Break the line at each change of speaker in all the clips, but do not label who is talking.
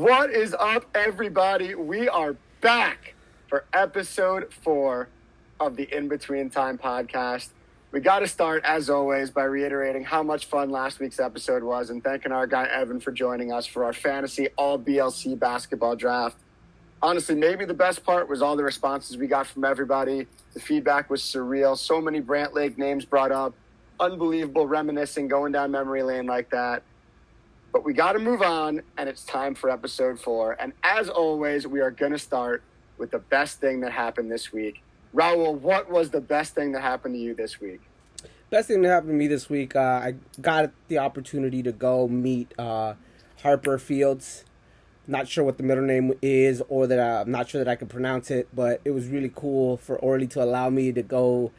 What is up, everybody? We are back for episode 4 of the In Between Time podcast. We got to start, as always, by reiterating how much fun last week's episode was and thanking our guy Evan for joining us for our fantasy all-BLC basketball draft. Honestly, maybe the best part was all the responses we got from everybody. The feedback was surreal. So many Brant Lake names brought up. Unbelievable reminiscing, going down memory lane like that. But we got to move on, and it's time for episode 4. And as always, we are going to start with the best thing that happened this week. Raul, what was the best thing that happened to you this week?
Best thing that happened to me this week, I got the opportunity to go meet Harper Fields. Not sure what the middle name is, or that I'm not sure that I can pronounce it, but it was really cool for Orly to allow me to go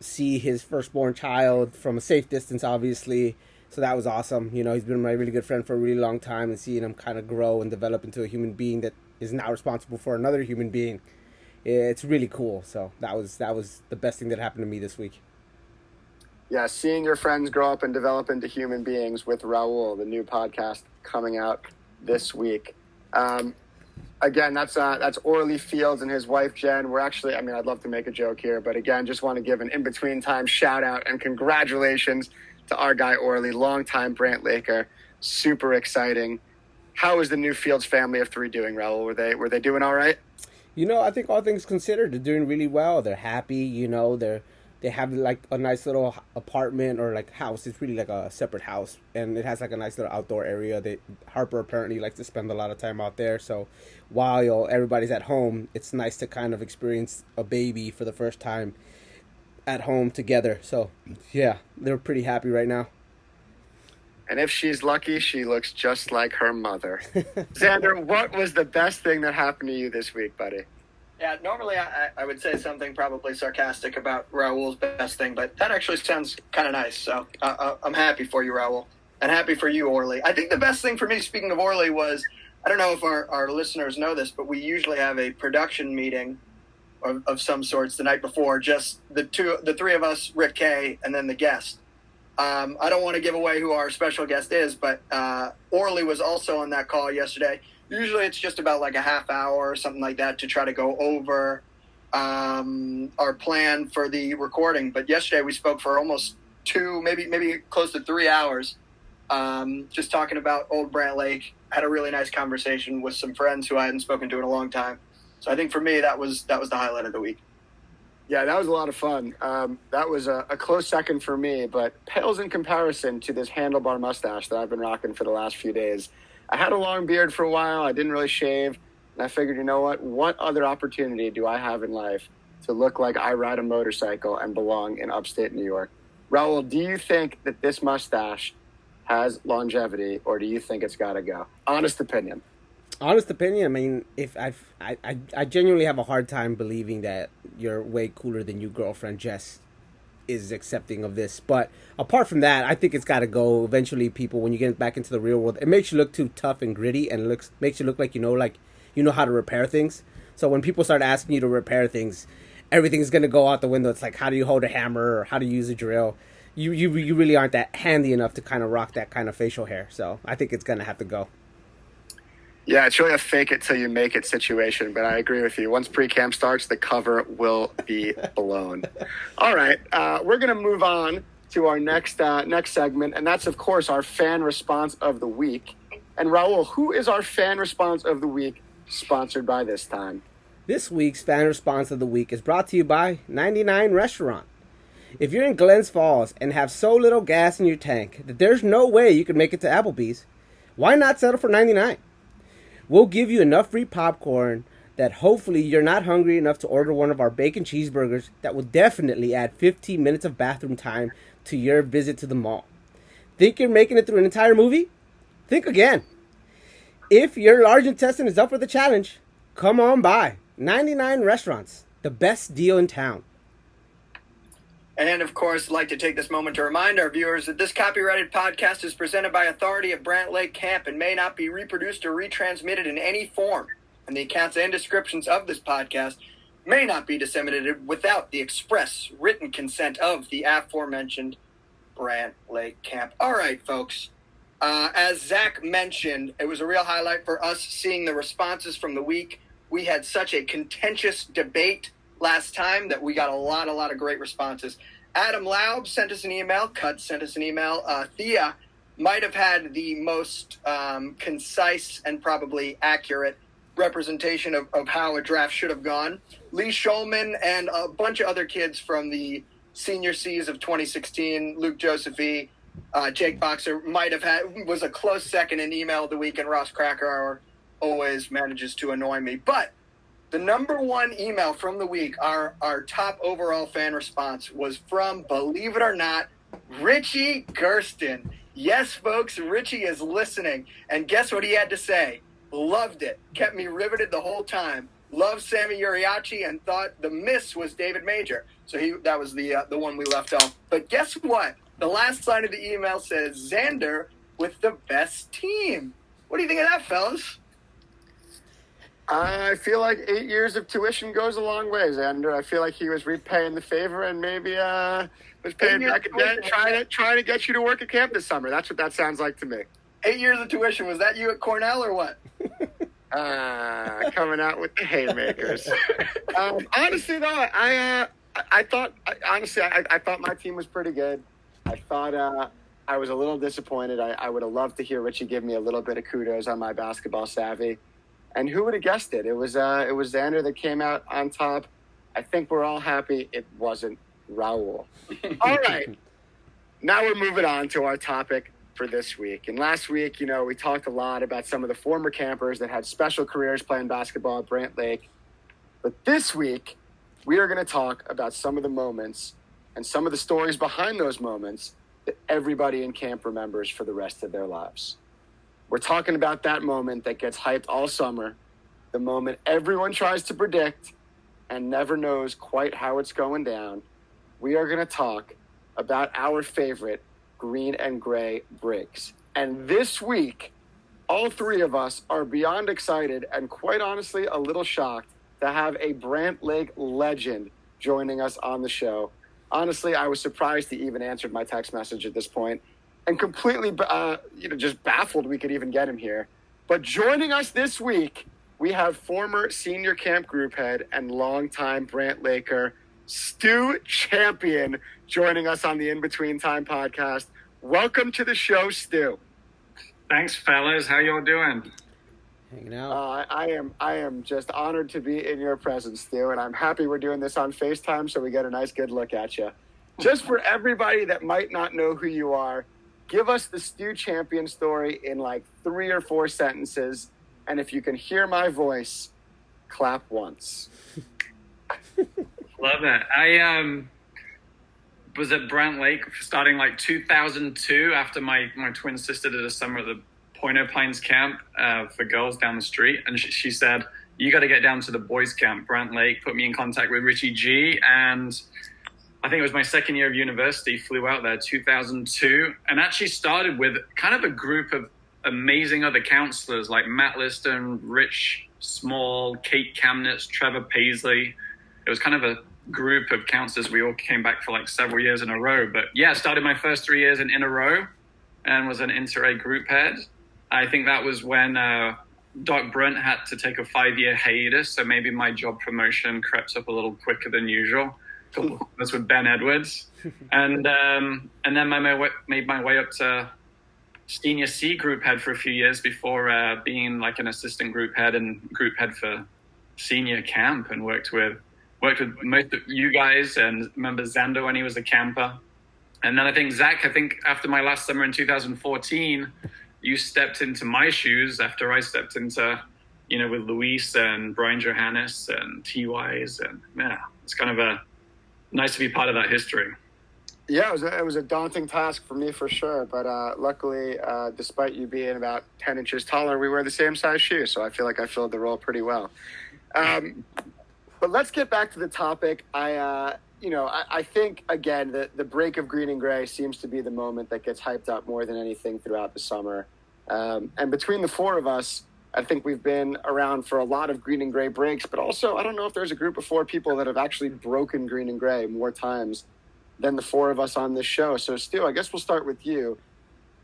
see his firstborn child from a safe distance, obviously. So that was awesome. You know, he's been my really good friend for a really long time, and seeing him kind of grow and develop into a human being that is now responsible for another human being, it's really cool. So that was the best thing that happened to me this week.
Yeah, seeing your friends grow up and develop into human beings with Raul, the new podcast coming out this week. Again, that's Orly Fields and his wife Jen. We're actually, I'd love to make a joke here, but again, just want to give an in-between time shout out and congratulations to our guy Orly, longtime Brant Laker. Super exciting. How is the new Fields family of 3 doing, Raul? Were they doing all right?
You know, I think all things considered, they're doing really well. They're happy. You know, they have like a nice little apartment or like house. It's really like a separate house, and it has like a nice little outdoor area. Harper apparently likes to spend a lot of time out there. So while everybody's at home, it's nice to kind of experience a baby for the first time at home together. So yeah, they're pretty happy right now.
And if she's lucky, she looks just like her mother. Xander, what was the best thing that happened to you this week, buddy?
Yeah, normally I would say something probably sarcastic about Raul's best thing, but that actually sounds kind of nice. So I'm happy for you, Raul, and happy for you, Orly. I think the best thing for me, speaking of Orly, was, I don't know if our listeners know this, but we usually have a production meeting of some sorts the night before, just the 3 of us, Rick K, and then the guest. I don't want to give away who our special guest is, but Orly was also on that call yesterday. Usually it's just about like a half hour or something like that to try to go over our plan for the recording. But yesterday we spoke for almost 2, maybe close to 3 hours, just talking about old Brant Lake. Had a really nice conversation with some friends who I hadn't spoken to in a long time. So I think for me that was the highlight of the week.
Yeah, that was a lot of fun. That was a close second for me, but pales in comparison to this handlebar mustache that I've been rocking for the last few days. I had a long beard for a while. I didn't really shave. And I figured, you know what other opportunity do I have in life to look like I ride a motorcycle and belong in upstate New York? Raul, do you think that this mustache has longevity, or do you think it's got to go? Honest opinion.
Honest opinion, I mean, I genuinely have a hard time believing that you're way cooler than your girlfriend Jess is accepting of this. But apart from that, I think it's got to go. Eventually, people, when you get back into the real world, it makes you look too tough and gritty, and makes you look like you know how to repair things. So when people start asking you to repair things, everything's gonna go out the window. It's like, how do you hold a hammer or how to use a drill? You really aren't that handy enough to kind of rock that kind of facial hair. So I think it's gonna have to go.
Yeah, it's really a fake it till you make it situation, but I agree with you. Once pre-camp starts, the cover will be blown. All right, we're going to move on to our next segment, and that's, of course, our fan response of the week. And Raul, who is our fan response of the week sponsored by this time?
This week's fan response of the week is brought to you by 99 Restaurant. If you're in Glens Falls and have so little gas in your tank that there's no way you can make it to Applebee's, why not settle for 99? We'll give you enough free popcorn that hopefully you're not hungry enough to order one of our bacon cheeseburgers that will definitely add 15 minutes of bathroom time to your visit to the mall. Think you're making it through an entire movie? Think again. If your large intestine is up for the challenge, come on by 99 Restaurants, the best deal in town.
And, of course, I'd like to take this moment to remind our viewers that this copyrighted podcast is presented by authority of Brant Lake Camp and may not be reproduced or retransmitted in any form. And the accounts and descriptions of this podcast may not be disseminated without the express written consent of the aforementioned Brant Lake Camp. All right, folks. As Zach mentioned, it was a real highlight for us seeing the responses from the week. We had such a contentious debate last time that we got a lot of great responses. Adam Laub sent us an email. Cut sent us an email. Thea might have had the most concise and probably accurate representation of how a draft should have gone. Lee Schulman and a bunch of other kids from the senior Cs of 2016, Luke Josephy, Jake Boxer was a close second in email of the week, and Ross Krakauer always manages to annoy me. But the number one email from the week, our top overall fan response, was from, believe it or not, Richie Gersten. Yes, folks, Richie is listening. And guess what he had to say? Loved it. Kept me riveted the whole time. Loved Sammy Uriachi and thought the miss was David Major. So that was the one we left off. But guess what? The last line of the email says, Xander with the best team. What do you think of that, fellas?
I feel like 8 years of tuition goes a long way, Xander. I feel like he was repaying the favor and maybe was paying back a debt, trying to get you to work at camp this summer. That's what that sounds like to me.
8 years of tuition. Was that you at Cornell or what?
Coming out with the haymakers. Honestly, though, I thought my team was pretty good. I thought I was a little disappointed. I would have loved to hear Richie give me a little bit of kudos on my basketball savvy. And who would have guessed it? It was Xander that came out on top. I think we're all happy it wasn't Raul. All right. Now we're moving on to our topic for this week. And last week, we talked a lot about some of the former campers that had special careers playing basketball at Brant Lake. But this week, we are going to talk about some of the moments and some of the stories behind those moments that everybody in camp remembers for the rest of their lives. We're talking about that moment that gets hyped all summer, the moment everyone tries to predict and never knows quite how it's going down. We are going to talk about our favorite green and gray breaks. And this week, all three of us are beyond excited and quite honestly a little shocked to have a Brant Lake legend joining us on the show. Honestly, I was surprised he even answered my text message at this point. And completely, just baffled we could even get him here. But joining us this week, we have former senior camp group head and longtime Brant Laker, Stu Champion, joining us on the In Between Time podcast. Welcome to the show, Stu.
Thanks, fellas. How y'all doing?
Hanging out.
I am just honored to be in your presence, Stu, and I'm happy we're doing this on FaceTime so we get a nice, good look at you. Just for everybody that might not know who you are, give us the Stu Champion story in like 3 or 4 sentences. And if you can hear my voice, clap once.
Love that. I was at Brant Lake starting like 2002 after my twin sister did a summer at the Pointer Pines camp for girls down the street. And she said, you got to get down to the boys camp, Brant Lake, put me in contact with Richie G. And I think it was my second year of university, flew out there 2002, and actually started with kind of a group of amazing other counselors like Matt Liston, Rich Small, Kate Kamnitz, Trevor Paisley. It was kind of a group of counselors. We all came back for like several years in a row. But yeah, started my first 3 years in a row and was an inter-A group head. I think that was when Doc Brunt had to take a 5-year hiatus, so maybe my job promotion crept up a little quicker than usual. That's with Ben Edwards, and then made my way up to senior C group head for a few years before being like an assistant group head and group head for senior camp, and worked with most of you guys, and remember Xander when he was a camper. And then I think Zach, after my last summer in 2014, you stepped into my shoes after I stepped into, with Luis and Brian Johannes and T-Wise, and yeah, it's kind of nice to be part of that history.
Yeah, it was a daunting task for me for sure. But luckily, despite you being about 10 inches taller, we wear the same size shoes. So I feel like I filled the role pretty well. But let's get back to the topic. I think, again, the break of green and gray seems to be the moment that gets hyped up more than anything throughout the summer. And between the four of us, I think we've been around for a lot of green and gray breaks, but also I don't know if there's a group of 4 people that have actually broken green and gray more times than the 4 of us on this show. So Stu, I guess we'll start with you.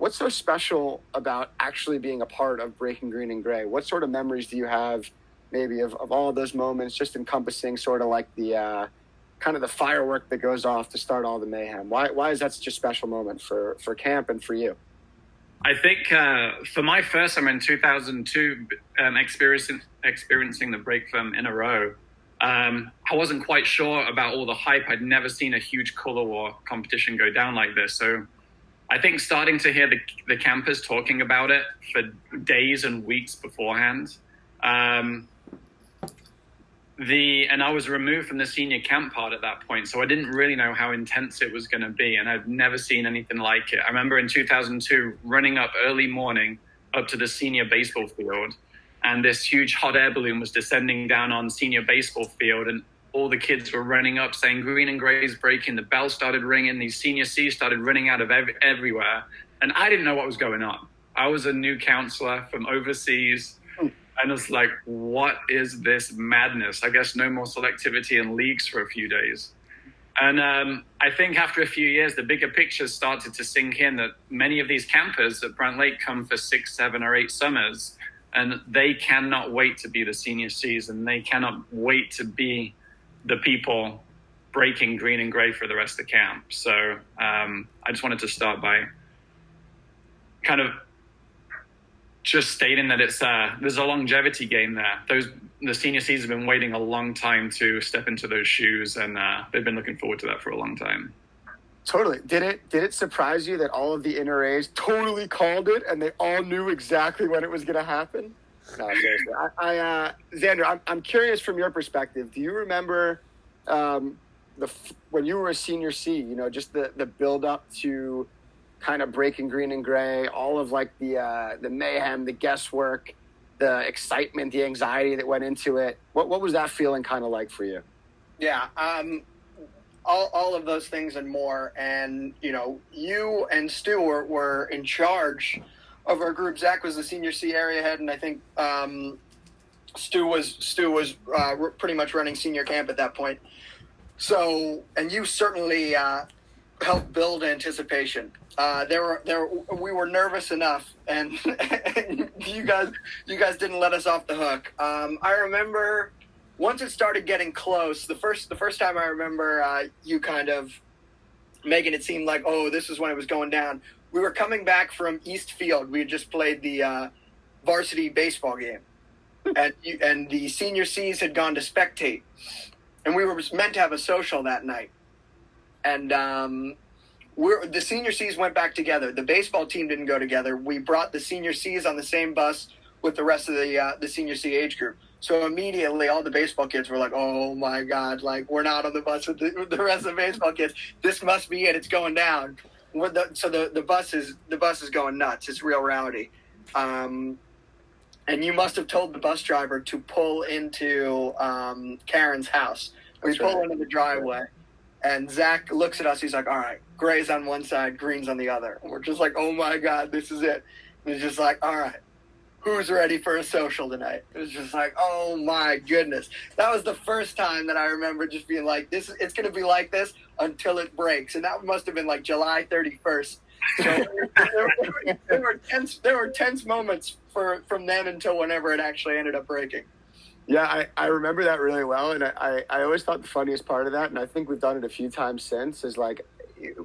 what's so special about actually being a part of Breaking Green and Gray? What sort of memories do you have maybe of all of those moments, just encompassing sort of like the kind of the firework that goes off to start all the mayhem? Why is that such a special moment for camp and for you?
I think for my first time in 2002, experiencing the break from in a row, I wasn't quite sure about all the hype. I'd never seen a huge color war competition go down like this. So I think starting to hear the campers talking about it for days and weeks beforehand, and I was removed from the senior camp part at that point, so I didn't really know how intense it was going to be, and I've never seen anything like it. I remember in 2002 running up early morning up to the senior baseball field, and this huge hot air balloon was descending down on senior baseball field, and all the kids were running up saying Green and Gray is breaking. The bell started ringing. These senior C's started running out of everywhere, and I didn't know what was going on. I was a new counselor from overseas. And it's like, what is this madness? I guess no more selectivity in leagues for a few days. And I think after a few years, the bigger picture started to sink in that many of these campers at Brant Lake come for 6, 7, or 8 summers, and they cannot wait to be the senior season. They cannot wait to be the people breaking Green and Gray for the rest of the camp. So I just wanted to start by kind of just stating that it's there's a longevity game there. The senior C's have been waiting a long time to step into those shoes, and they've been looking forward to that for a long time.
Totally. Did it surprise you that all of the NRAs totally called it and they all knew exactly when it was going to happen? No, seriously. Xander, I'm curious from your perspective. Do you remember when you were a senior C? Just the build up to kind of breaking Green and Gray, all of like the mayhem, the guesswork, the excitement, the anxiety that went into it. What was that feeling kind of like for you?
Yeah, all of those things and more. And you and Stu were in charge of our group. Zach was the senior C area head, and I think Stu was pretty much running senior camp at that point. So, and you certainly helped build anticipation. We were nervous enough, and you guys didn't let us off the hook. I remember once it started getting close, the first time I remember you kind of making it seem like, oh, this is when it was going down. We were coming back from East Field. We had just played the varsity baseball game, and the senior C's had gone to spectate, and we were meant to have a social that night, and the senior C's went back together. The baseball team didn't go together. We brought the senior C's on the same bus with the rest of the senior C age group. So immediately all the baseball kids were like, oh my God, like we're not on the bus with the rest of the baseball kids. This must be it. It's going down. So the bus is going nuts. It's real rowdy. And you must have told the bus driver to pull into Karen's house. We pull into the driveway. And Zach looks at us. He's like, all right, Gray's on one side, Green's on the other. And we're just like, oh, my God, this is it. And he's just like, all right, who's ready for a social tonight? It was just like, oh, my goodness. That was the first time that I remember just being like, it's going to be like this until it breaks. And that must have been like July 31st. So there were tense moments from then until whenever it actually ended up breaking.
Yeah, I remember that really well, and I always thought the funniest part of that, and I think we've done it a few times since, is like,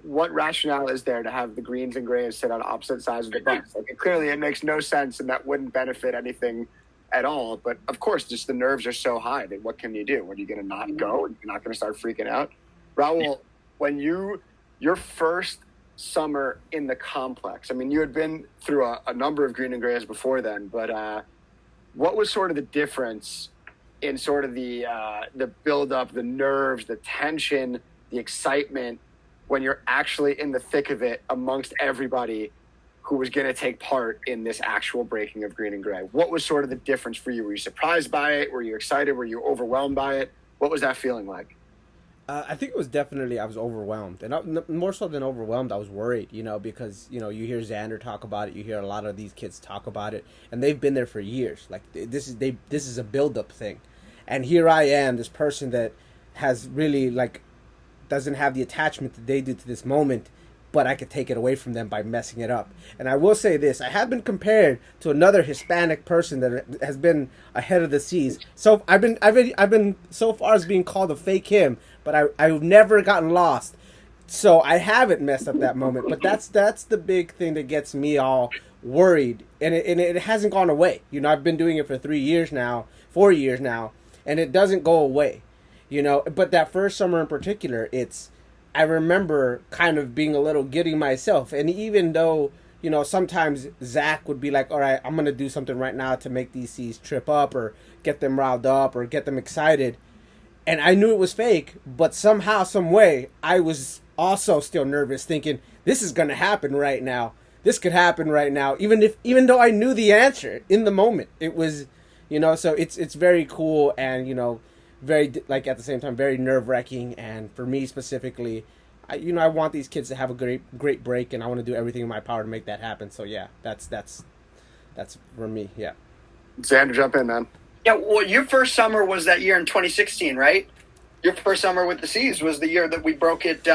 what rationale is there to have the Greens and Grays sit on opposite sides of the bus? Like, clearly it makes no sense, and that wouldn't benefit anything at all. But of course, just the nerves are so high that what can you do? What are you going to not go? You're not going to start freaking out? Raul, when your first summer in the complex, I mean, you had been through a number of Green and Grays before then, but what was sort of the difference in sort of the build-up, the nerves, the tension, the excitement when you're actually in the thick of it amongst everybody who was going to take part in this actual breaking of Green and Gray? What was sort of the difference for you? Were you surprised by it? Were you excited? Were you overwhelmed by it? What was that feeling like?
I think it was definitely, I was overwhelmed. And more so than overwhelmed, I was worried, because, you hear Xander talk about it. You hear a lot of these kids talk about it. And they've been there for years. Like, this is a build-up thing. And here I am, this person that has really, like, doesn't have the attachment that they do to this moment. but I could take it away from them by messing it up. And I will say this, I have been compared to another Hispanic person that has been ahead of the seas. So I've been so far as being called a fake him, but I've never gotten lost. So I haven't messed up that moment, but that's the big thing that gets me all worried, and it hasn't gone away. You know, I've been doing it for 4 years now, and it doesn't go away. You know, but that first summer in particular, I remember kind of being a little giddy myself, and even though, you know, sometimes Zach would be like, all right, I'm going to do something right now to make these seas trip up or get them riled up or get them excited, and I knew it was fake, but somehow, some way, I was also still nervous, thinking, this is going to happen right now. This could happen right now, even though I knew the answer in the moment. It was, you know, so it's very cool, and, you know, very, like, at the same time, very nerve-wracking. And for me specifically, I want these kids to have a great break, and I want to do everything in my power to make that happen. So yeah, that's for me. Yeah.
Xander, jump in, man.
Yeah, well, your first summer was that year in 2016, right? Your first summer with the Seas was the year that we broke it.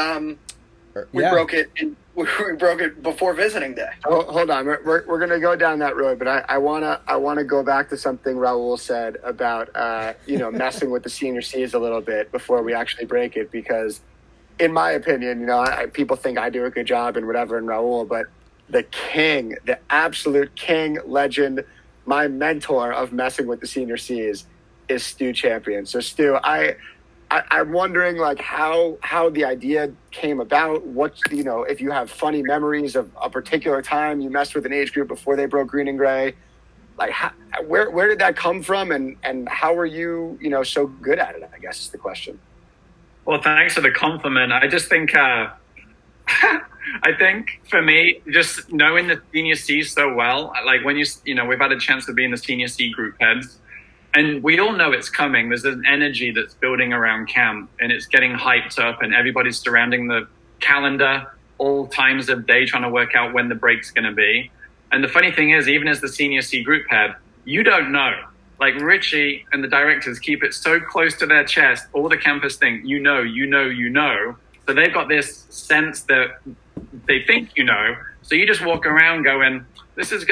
We broke it before visiting day.
Hold on, we're gonna go down that road, but I wanna go back to something Raul said about messing with the senior Seas a little bit before we actually break it, because in my opinion, you know, people think I do a good job and whatever, and Raul, but the absolute king, legend, my mentor of messing with the senior Seas is Stu Champion. So Stu, I'm wondering, like, how the idea came about. What, you know, if you have funny memories of a particular time you messed with an age group before they broke green and gray, like, where did that come from, and how are you, you know, so good at it, I guess is the question.
Well, thanks for the compliment. I just think, I think for me, just knowing the senior C so well, like when you know, we've had a chance to be in the senior C group heads, and we all know it's coming. There's an energy that's building around camp, and it's getting hyped up, and everybody's surrounding the calendar all times of day trying to work out when the break's going to be. And the funny thing is, even as the senior C group head, you don't know. Like Richie and the directors keep it so close to their chest, all the campers think, you know. So they've got this sense that they think you know. So you just walk around going, this is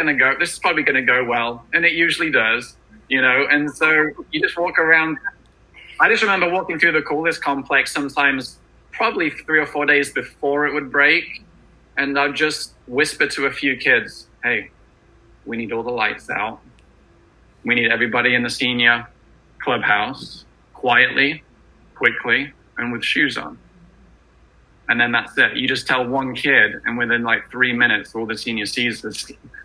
probably going to go well. And it usually does. You know, and so you just walk around. I just remember walking through the coolest complex sometimes probably 3 or 4 days before it would break. And I'd just whisper to a few kids, hey, we need all the lights out. We need everybody in the senior clubhouse quietly, quickly, and with shoes on. And then that's it. You just tell one kid, and within like 3 minutes, all the senior C's are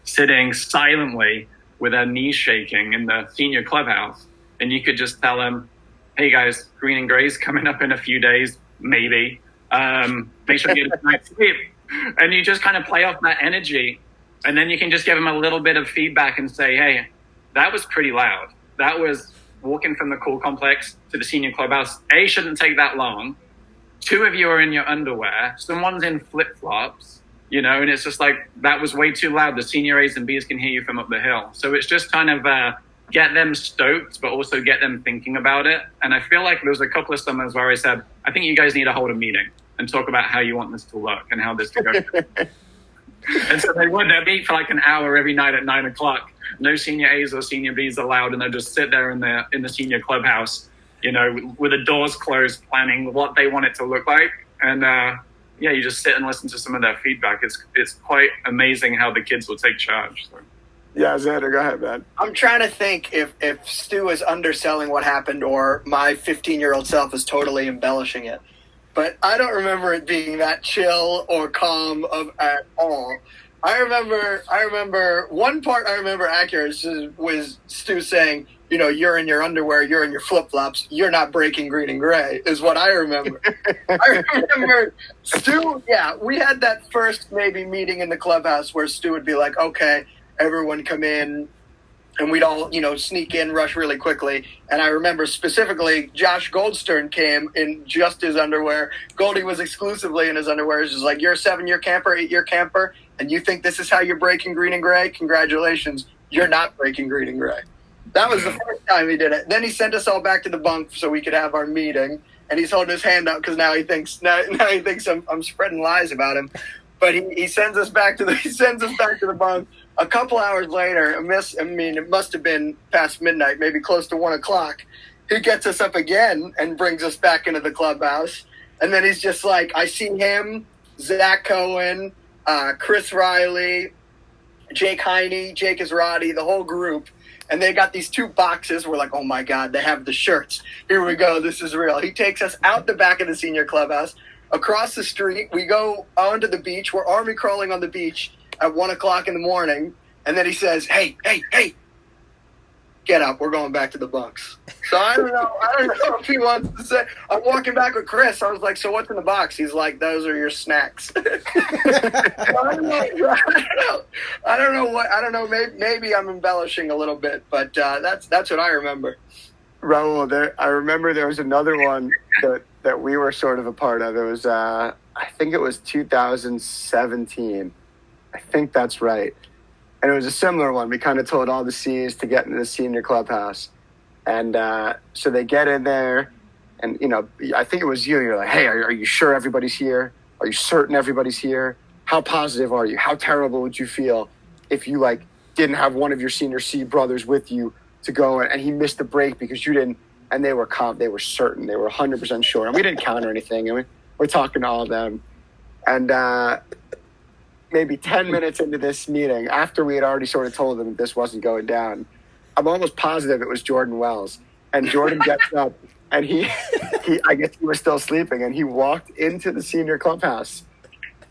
sitting silently with their knees shaking in the senior clubhouse. And you could just tell them, hey guys, green and gray's coming up in a few days, maybe. Make sure you get a night's sleep. And you just kind of play off that energy. And then you can just give them a little bit of feedback and say, hey, that was pretty loud. That was walking from the cool complex to the senior clubhouse. A, shouldn't take that long. 2 of you are in your underwear. Someone's in flip-flops. You know, and it's just like, that was way too loud. The senior A's and B's can hear you from up the hill. So it's just kind of get them stoked, but also get them thinking about it. And I feel like there was a couple of summers where I said, I think you guys need to hold a meeting and talk about how you want this to look and how this to go. And so they'd meet for like an hour every night at 9 o'clock. No senior A's or senior B's allowed. And they'd just sit there in the senior clubhouse, you know, with the doors closed, planning what they want it to look like. And, yeah, you just sit and listen to some of their feedback. It's quite amazing how the kids will take charge. So.
Yeah, Xander, go ahead, man.
I'm trying to think if Stu is underselling what happened or my 15-year-old self is totally embellishing it. But I don't remember it being that chill or calm at all. I remember one part I remember accurate was Stu saying, you know, you're in your underwear, you're in your flip-flops, you're not breaking green and gray, is what I remember. I remember Stu, yeah, we had that first maybe meeting in the clubhouse where Stu would be like, okay, everyone come in, and we'd all, you know, sneak in, rush really quickly. And I remember specifically Josh Goldstern came in just his underwear. Goldie was exclusively in his underwear. It's just like, you're a 7-year camper, 8-year camper, and you think this is how you're breaking green and gray? Congratulations, you're not breaking green and gray. That was the first time he did it. Then he sent us all back to the bunk so we could have our meeting. And he's holding his hand up because now he thinks I'm spreading lies about him. But he sends us back to the bunk. A couple hours later, it must have been past midnight, maybe close to 1 o'clock. He gets us up again and brings us back into the clubhouse. And then he's just like, I see him, Zach Cohen, Chris Riley, Jake Heine, Jake Israti, the whole group. And they got these 2 boxes. We're like, oh my God, they have the shirts. Here we go. This is real. He takes us out the back of the senior clubhouse. Across the street, we go onto the beach. We're army crawling on the beach at 1 o'clock in the morning. And then he says, hey, get up. We're going back to the bunks. So I don't know if he wants to say. I'm walking back with Chris. I was like, so what's in the box? He's like, those are your snacks. I don't know. Maybe I'm embellishing a little bit, but that's what I remember.
Raul, I remember there was another one that we were sort of a part of. It was, I think it was 2017. I think that's right. And it was a similar one. We kind of told all the C's to get into the senior clubhouse. And so they get in there, and, I think it was you. You're like, hey, are you sure everybody's here? Are you certain everybody's here? How positive are you? How terrible would you feel if you, didn't have one of your senior C brothers with you to go, and he missed the break because you didn't? And they were they were certain. They were 100% sure. And we didn't counter anything. And we're talking to all of them. And maybe 10 minutes into this meeting, after we had already sort of told them that this wasn't going down, I'm almost positive it was Jordan Wells. And Jordan gets up, and he I guess he was still sleeping, and he walked into the senior clubhouse.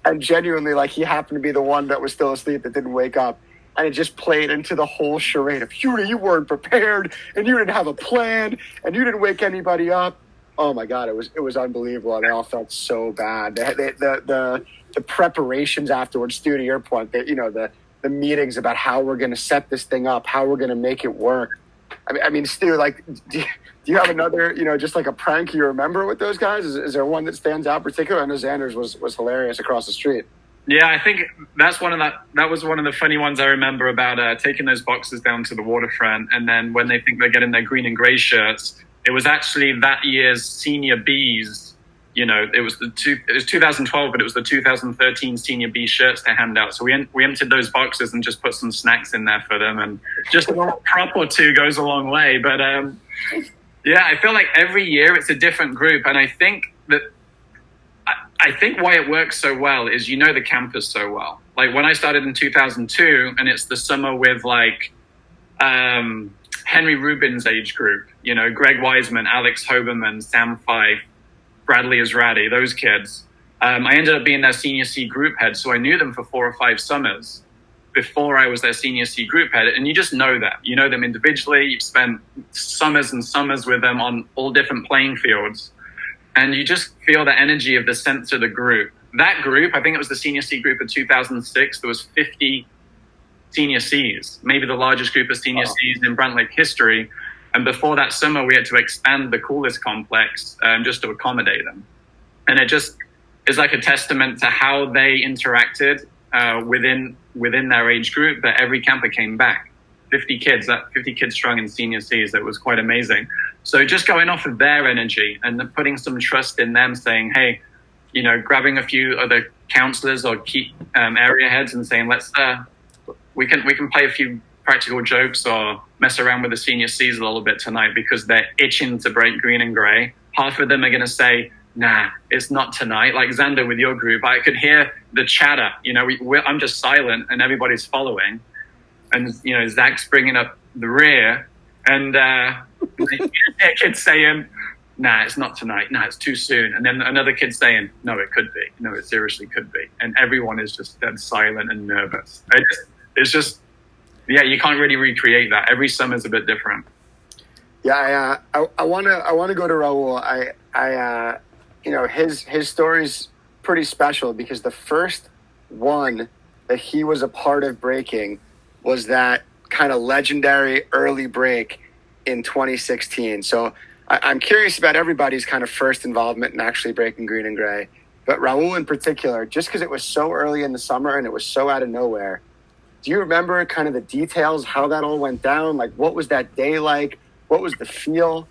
And genuinely, he happened to be the one that was still asleep that didn't wake up. And it just played into the whole charade of, you weren't prepared, and you didn't have a plan, and you didn't wake anybody up. Oh my God, it was unbelievable. And they all felt so bad. The preparations afterwards, Stu, to your point, the meetings about how we're going to set this thing up, how we're going to make it work. I mean, Stu, do you have another, just a prank you remember with those guys? Is there one that stands out particularly? I know Xander's was hilarious across the street.
Yeah, I think that was one of the funny ones I remember about taking those boxes down to the waterfront, and then when they think they're getting their green and gray shirts, it was actually that year's senior Bs. It was 2012, but it was the 2013 senior B shirts to hand out. So we emptied those boxes and just put some snacks in there for them, and just a little prop or two goes a long way. But yeah, I feel like every year it's a different group, and I think why it works so well is the campus so well. When I started in 2002, and it's the summer with Henry Rubin's age group, Greg Wiseman, Alex Hoberman, Sam Fife, Bradley Israti, those kids. I ended up being their senior C group head, so I knew them for 4 or 5 summers before I was their senior C group head. And you just know them. You know them individually. You've spent summers and summers with them on all different playing fields. And you just feel the energy of the sense of the group. That group, I think it was the senior C group of 2006, there was 50 senior Cs, maybe the largest group of senior Cs in Brant Lake history. And before that summer, we had to expand the coolest complex just to accommodate them. And it just is like a testament to how they interacted within their age group, that every camper came back. 50 kids strong in senior Cs. That was quite amazing. So just going off of their energy and putting some trust in them, saying, hey, grabbing a few other counselors or key area heads and saying, we can play a few practical jokes or mess around with the senior Cs a little bit tonight because they're itching to break green and gray. Half of them are going to say, nah, it's not tonight. Like Xander with your group, I could hear the chatter. I'm just silent and everybody's following. And, Zach's bringing up the rear and a kid saying, nah, it's not tonight. Nah, it's too soon. And then another kid saying, no, it could be. No, it seriously could be. And everyone is just dead silent and nervous. It's just, you can't really recreate that. Every summer's a bit different.
Yeah, I want to go to Raul. His story's pretty special because the first one that he was a part of breaking was that kind of legendary early break in 2016. So I'm curious about everybody's kind of first involvement in actually breaking green and gray. But Raul in particular, just because it was so early in the summer and it was so out of nowhere, do you remember kind of the details, how that all went down? What was that day like? What was the feel?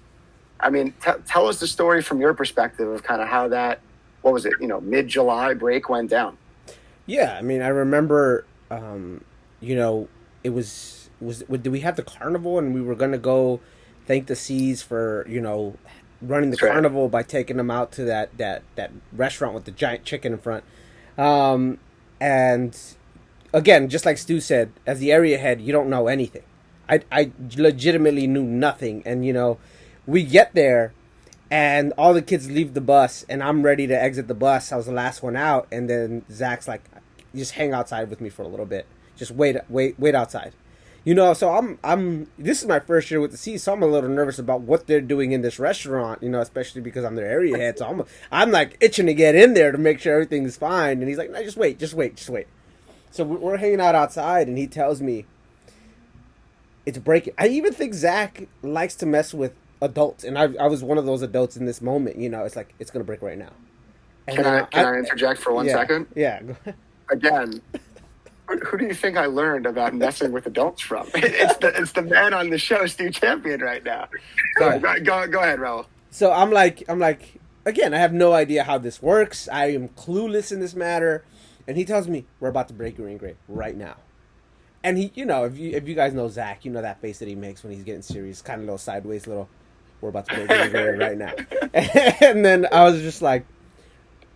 I mean, tell us the story from your perspective of kind of how that, mid-July break went down.
Yeah, I mean, I remember, you know, it was did we have the carnival and we were gonna go thank the seas for running the
That's right.
carnival by taking them out to that restaurant with the giant chicken in front, um, and again, just like Stu said, as the area head, you don't know anything. I legitimately knew nothing, and we get there and all the kids leave the bus and I'm ready to exit the bus. I was the last one out, and then Zach's like, just hang outside with me for a little bit. Just wait outside. So I'm this is my first year with the C, so I'm a little nervous about what they're doing in this restaurant, especially because I'm their area head. So I'm like itching to get in there to make sure everything's fine. And he's like, no, just wait. So we're hanging out outside, and he tells me it's breaking. I even think Zach likes to mess with adults, and I was one of those adults in this moment. It's like it's gonna break right now. And
Can
then
I interject for 1 second?
Yeah.
Again, who do you think I learned about messing with adults from? It's the man on the show, Stu Champion, right now. So, go ahead, Raul.
So I'm like, again, I have no idea how this works. I am clueless in this matter. And he tells me, we're about to break your grade right now. And he, if you guys know Zach, that face that he makes when he's getting serious, kind of little sideways, we're about to break your grade right now. And then I was like,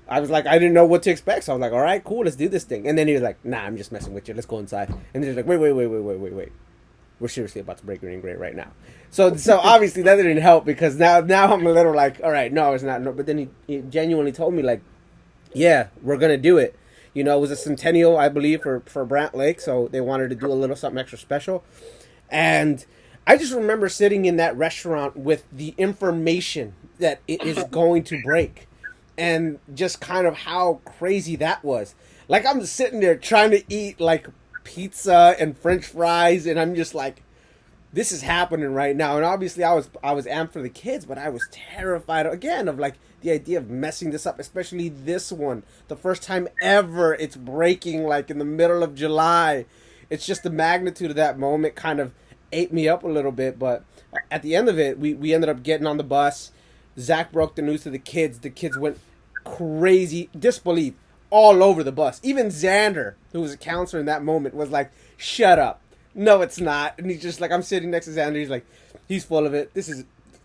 I didn't know what to expect. So I was like, all right, cool, let's do this thing. And then he was like, nah, I'm just messing with you. Let's go inside. And he's like, wait. We're seriously about to break your grade right now. So obviously that didn't help, because now I'm a little like, all right, no, it's not. No. But then he genuinely told me, like, yeah, we're going to do it. It was a centennial, I believe, for Brant Lake. So they wanted to do a little something extra special. And I just remember sitting in that restaurant with the information that it is going to break. And just kind of how crazy that was. Like, I'm sitting there trying to eat, like, pizza and French fries, and I'm just like, this is happening right now. And obviously, I was amped for the kids, but I was terrified, again, of, like, the idea of messing this up, especially this one. The first time ever it's breaking, like, in the middle of July. It's just the magnitude of that moment kind of ate me up a little bit. But at the end of it, we ended up getting on the bus. Zach broke the news to the kids. The kids went crazy, disbelief all over the bus. Even Xander, who was a counselor in that moment, was like, shut up. No, it's not. And he's just like, I'm sitting next to Xander. He's like, he's full of it. This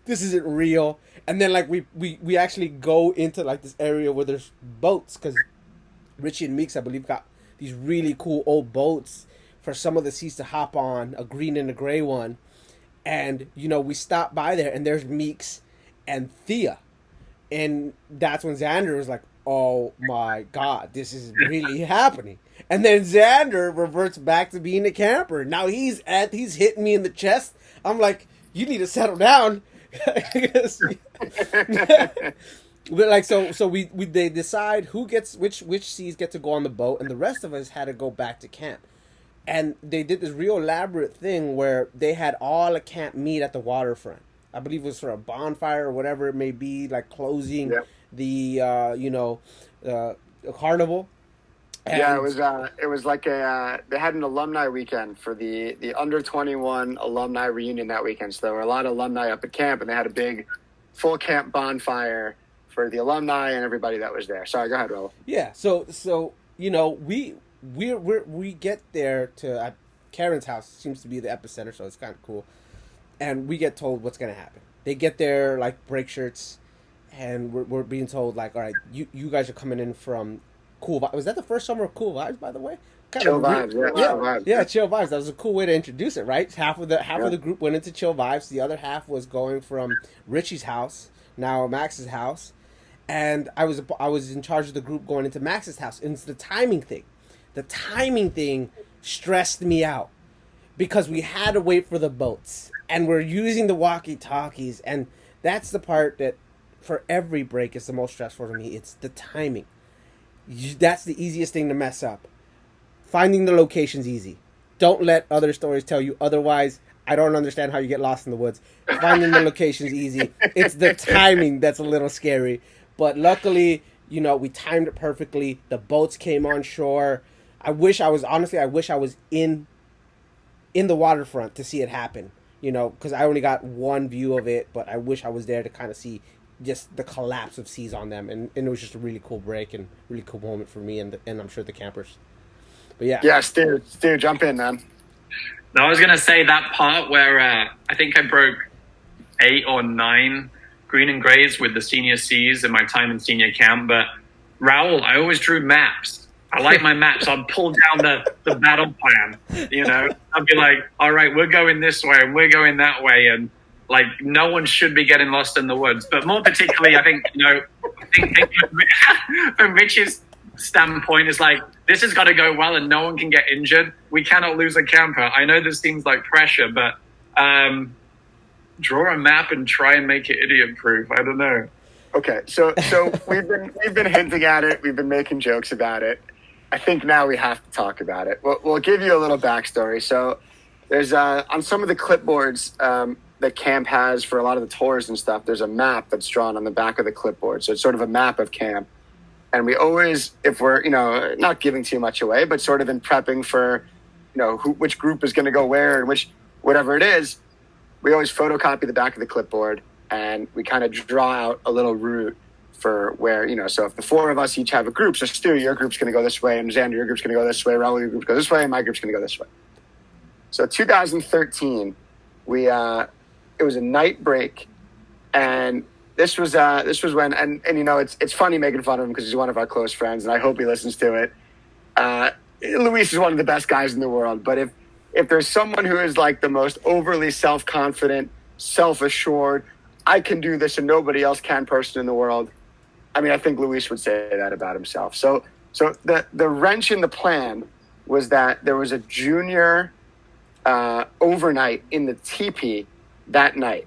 isn't real. And then, like, we actually go into, like, this area where there's boats, because Richie and Meeks, I believe, got these really cool old boats for some of the seats to hop on, a green and a gray one. And, we stop by there, and there's Meeks and Thea. And that's when Xander was like, oh my God, this is really happening. And then Xander reverts back to being a camper. Now he's hitting me in the chest. I'm like, you need to settle down. But like, so they decide who gets which C's get to go on the boat, and the rest of us had to go back to camp. And they did this real elaborate thing where they had all the camp meet at the waterfront. I believe it was for a bonfire or whatever it may be, like closing the carnival. And
it was like they had an alumni weekend for the under 21 alumni reunion that weekend. So there were a lot of alumni up at camp, and they had a big full camp bonfire for the alumni and everybody that was there. Sorry, go ahead, Raul.
Yeah, so we get there to Karen's house. Seems to be the epicenter, so it's kind of cool. And we get told what's going to happen. They get their, like, break shirts, and we're being told, like, all right, you guys are coming in from Cool Vibes. Was that the first summer of Cool Vibes, by the way?
Chill Vibes, Chill Vibes.
Yeah, Chill Vibes. That was a cool way to introduce it, right? Half of the group went into Chill Vibes. The other half was going from Richie's house, now Max's house. And I was in charge of the group going into Max's house. And it's the timing thing. The timing thing stressed me out, because we had to wait for the boats. And we're using the walkie-talkies, and that's the part that, for every break, is the most stressful to me. It's the timing. That's the easiest thing to mess up. Finding the location's easy. Don't let other stories tell you otherwise. I don't understand how you get lost in the woods. Finding the location's easy. It's the timing that's a little scary. But luckily, we timed it perfectly. The boats came on shore. I wish I was in the waterfront to see it happen. Because I only got one view of it, but I wish I was there to kind of see just the collapse of seas on them, and it was just a really cool break and really cool moment for me and I'm sure the campers. But yeah,
Stu, jump in, man.
No, I was gonna say that part where I think I broke 8 or 9 green and grays with the senior Cs in my time in senior camp. But Raul, I always drew maps. I like my maps. I'd pull down the battle plan. I'd be like, all right, we're going this way and we're going that way, and like no one should be getting lost in the woods. But more particularly, I think from Rich's standpoint is like, this has got to go well and no one can get injured. We cannot lose a camper. I know this seems like pressure, but draw a map and try and make it idiot proof. I don't know.
Okay, so we've been hinting at it. We've been making jokes about it. I think now we have to talk about it. We'll give you a little backstory. So there's on some of the clipboards that camp has for a lot of the tours and stuff, there's a map that's drawn on the back of the clipboard. So it's sort of a map of camp. And we always, if we're, not giving too much away, but sort of in prepping for, which group is going to go where and whatever it is, we always photocopy the back of the clipboard and we kind of draw out a little route for where, so if the 4 of us each have a group, so Stu, your group's going to go this way, and Xander, your group's going to go this way, Raul, your group goes this way, and my group's going to go this way. So 2013, it was a night break, and this was when, and it's funny making fun of him because he's one of our close friends, and I hope he listens to it. Luis is one of the best guys in the world, but if there's someone who is like the most overly self-confident, self-assured, I can do this and nobody else can person in the world, I mean, I think Luis would say that about himself. So the wrench in the plan was that there was a junior overnight in the teepee that night.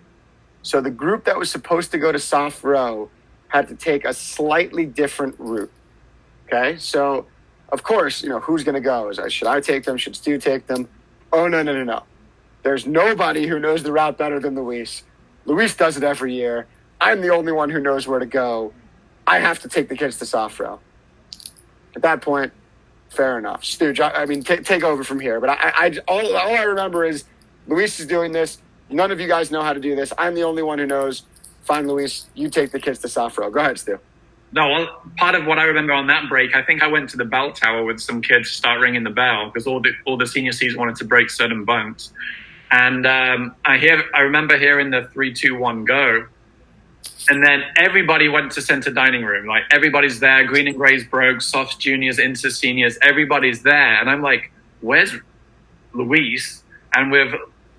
So the group that was supposed to go to Soft Row had to take a slightly different route. Okay, so of course, who's going to go? Should I take them? Should Stu take them? Oh, no. There's nobody who knows the route better than Luis. Luis does it every year. I'm the only one who knows where to go. I have to take the kids to Soft Row. At that point, fair enough. Stu, take over from here. But all I remember is Luis is doing this. None of you guys know how to do this. I'm the only one who knows. Fine, Luis, you take the kids to Soft Row. Go ahead, Stu.
No, well, part of what I remember on that break, I think I went to the bell tower with some kids to start ringing the bell because all the senior Cs wanted to break certain bunks. And I remember hearing the 3, 2, 1, go. And then everybody went to center dining room. Like everybody's there. Green and grays broke, softs, juniors, into seniors. Everybody's there. And I'm like, where's Luis? And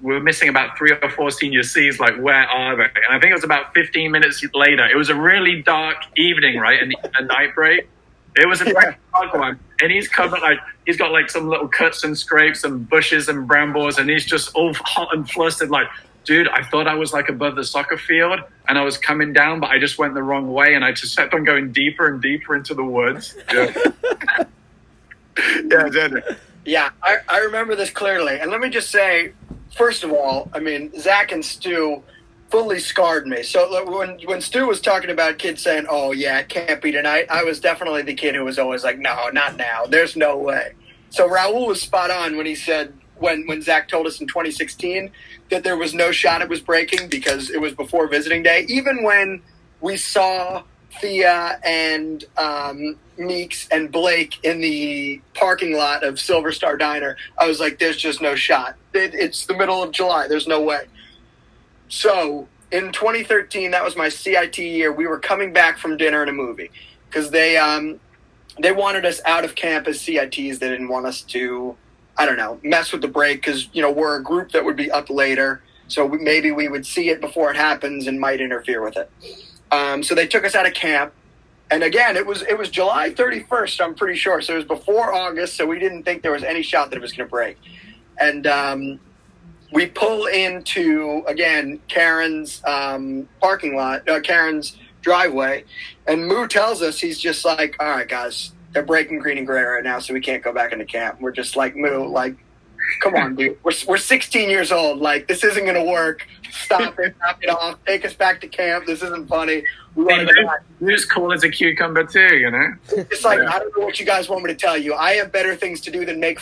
we're missing about 3 or 4 senior Cs. Like, where are they? And I think it was about 15 minutes later. It was a really dark evening, right? And a night break. It was a dark one. And he's covered, he's got some little cuts and scrapes and bushes and brambles. And he's just all hot and flustered. Like, dude, I thought I was above the soccer field and I was coming down, but I just went the wrong way. And I just kept on going deeper and deeper into the woods. Yeah,
Xander.
Yeah, I remember this clearly. And let me just say, first of all, I mean, Zach and Stu fully scarred me. So when Stu was talking about kids saying, oh, yeah, it can't be tonight, I was definitely the kid who was always like, no, not now. There's no way. So Raul was spot on when he said, when Zach told us in 2016 that there was no shot it was breaking because it was before visiting day. Even when we saw Thea and Meeks and Blake in the parking lot of Silver Star Diner, I was like, there's just no shot. It's the middle of July. There's no way. So in 2013, that was my CIT year. We were coming back from dinner and a movie because they wanted us out of camp as CITs. They didn't want us to, I don't know, mess with the break because, we're a group that would be up later. So maybe we would see it before it happens and might interfere with it. So they took us out of camp. And again, it was July 31st, I'm pretty sure. So it was before August, so we didn't think there was any shot that it was going to break. And we pull into, again, Karen's parking lot, Karen's driveway. And Moo tells us, he's just like, all right, guys, they're breaking green and gray right now, so we can't go back into camp. We're just like, Moo, come on, dude. We're 16 years old. Like, this isn't going to work. Stop it. Knock it off. Take us back to camp. This isn't funny. We want to go back.
You're as cool as a cucumber too, you know?
It's like, I don't know what you guys want me to tell you. I have better things to do than make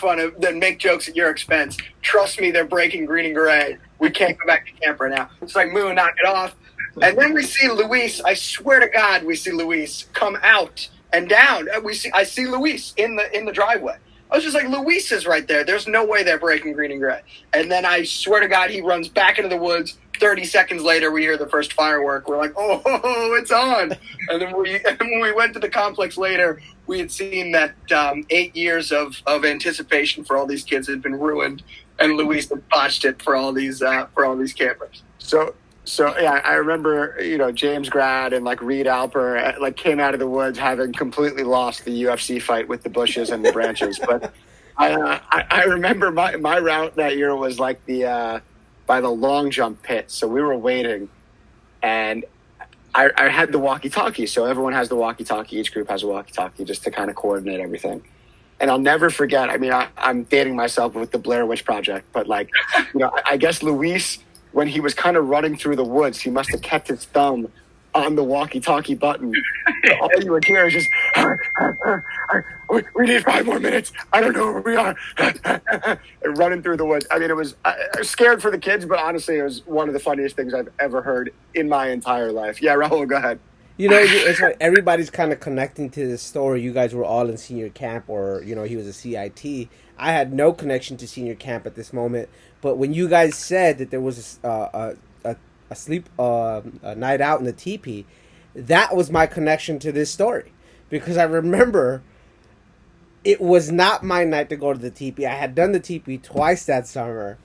jokes at your expense. Trust me, they're breaking green and gray. We can't go back to camp right now. It's like, Moon, knock it off. And then we see Luis. I swear to God, we see Luis come out and down. I see Luis in the driveway. I was just like, Luis is right there. There's no way they're breaking green and gray. And then I swear to God, he runs back into the woods. 30 seconds later, we hear the first firework. We're like, oh, it's on. And then when we went to the complex later, we had seen that 8 years of anticipation for all these kids had been ruined, and Luis had botched it for all these campers.
So yeah, I remember, James Grad and like Reed Alper like came out of the woods having completely lost the UFC fight with the bushes and the branches. But I remember my route that year was like by the long jump pit. So we were waiting, and I had the walkie-talkie. So everyone has the walkie-talkie. Each group has a walkie-talkie just to kind of coordinate everything. And I'll never forget. I mean, I'm dating myself with the Blair Witch Project, but like, I guess Luis, when he was kind of running through the woods, he must have kept his thumb on the walkie-talkie button. So all you would hear is just, we need 5 more minutes. I don't know where we are. And running through the woods. I mean, I was scared for the kids, but honestly, it was one of the funniest things I've ever heard in my entire life. Yeah, Raul, go ahead.
It's like everybody's kind of connecting to this story. You guys were all in senior camp, or, he was a CIT. I had no connection to senior camp at this moment. But when you guys said that there was a night out in the teepee, that was my connection to this story. Because I remember it was not my night to go to the teepee. I had done the teepee twice that summer.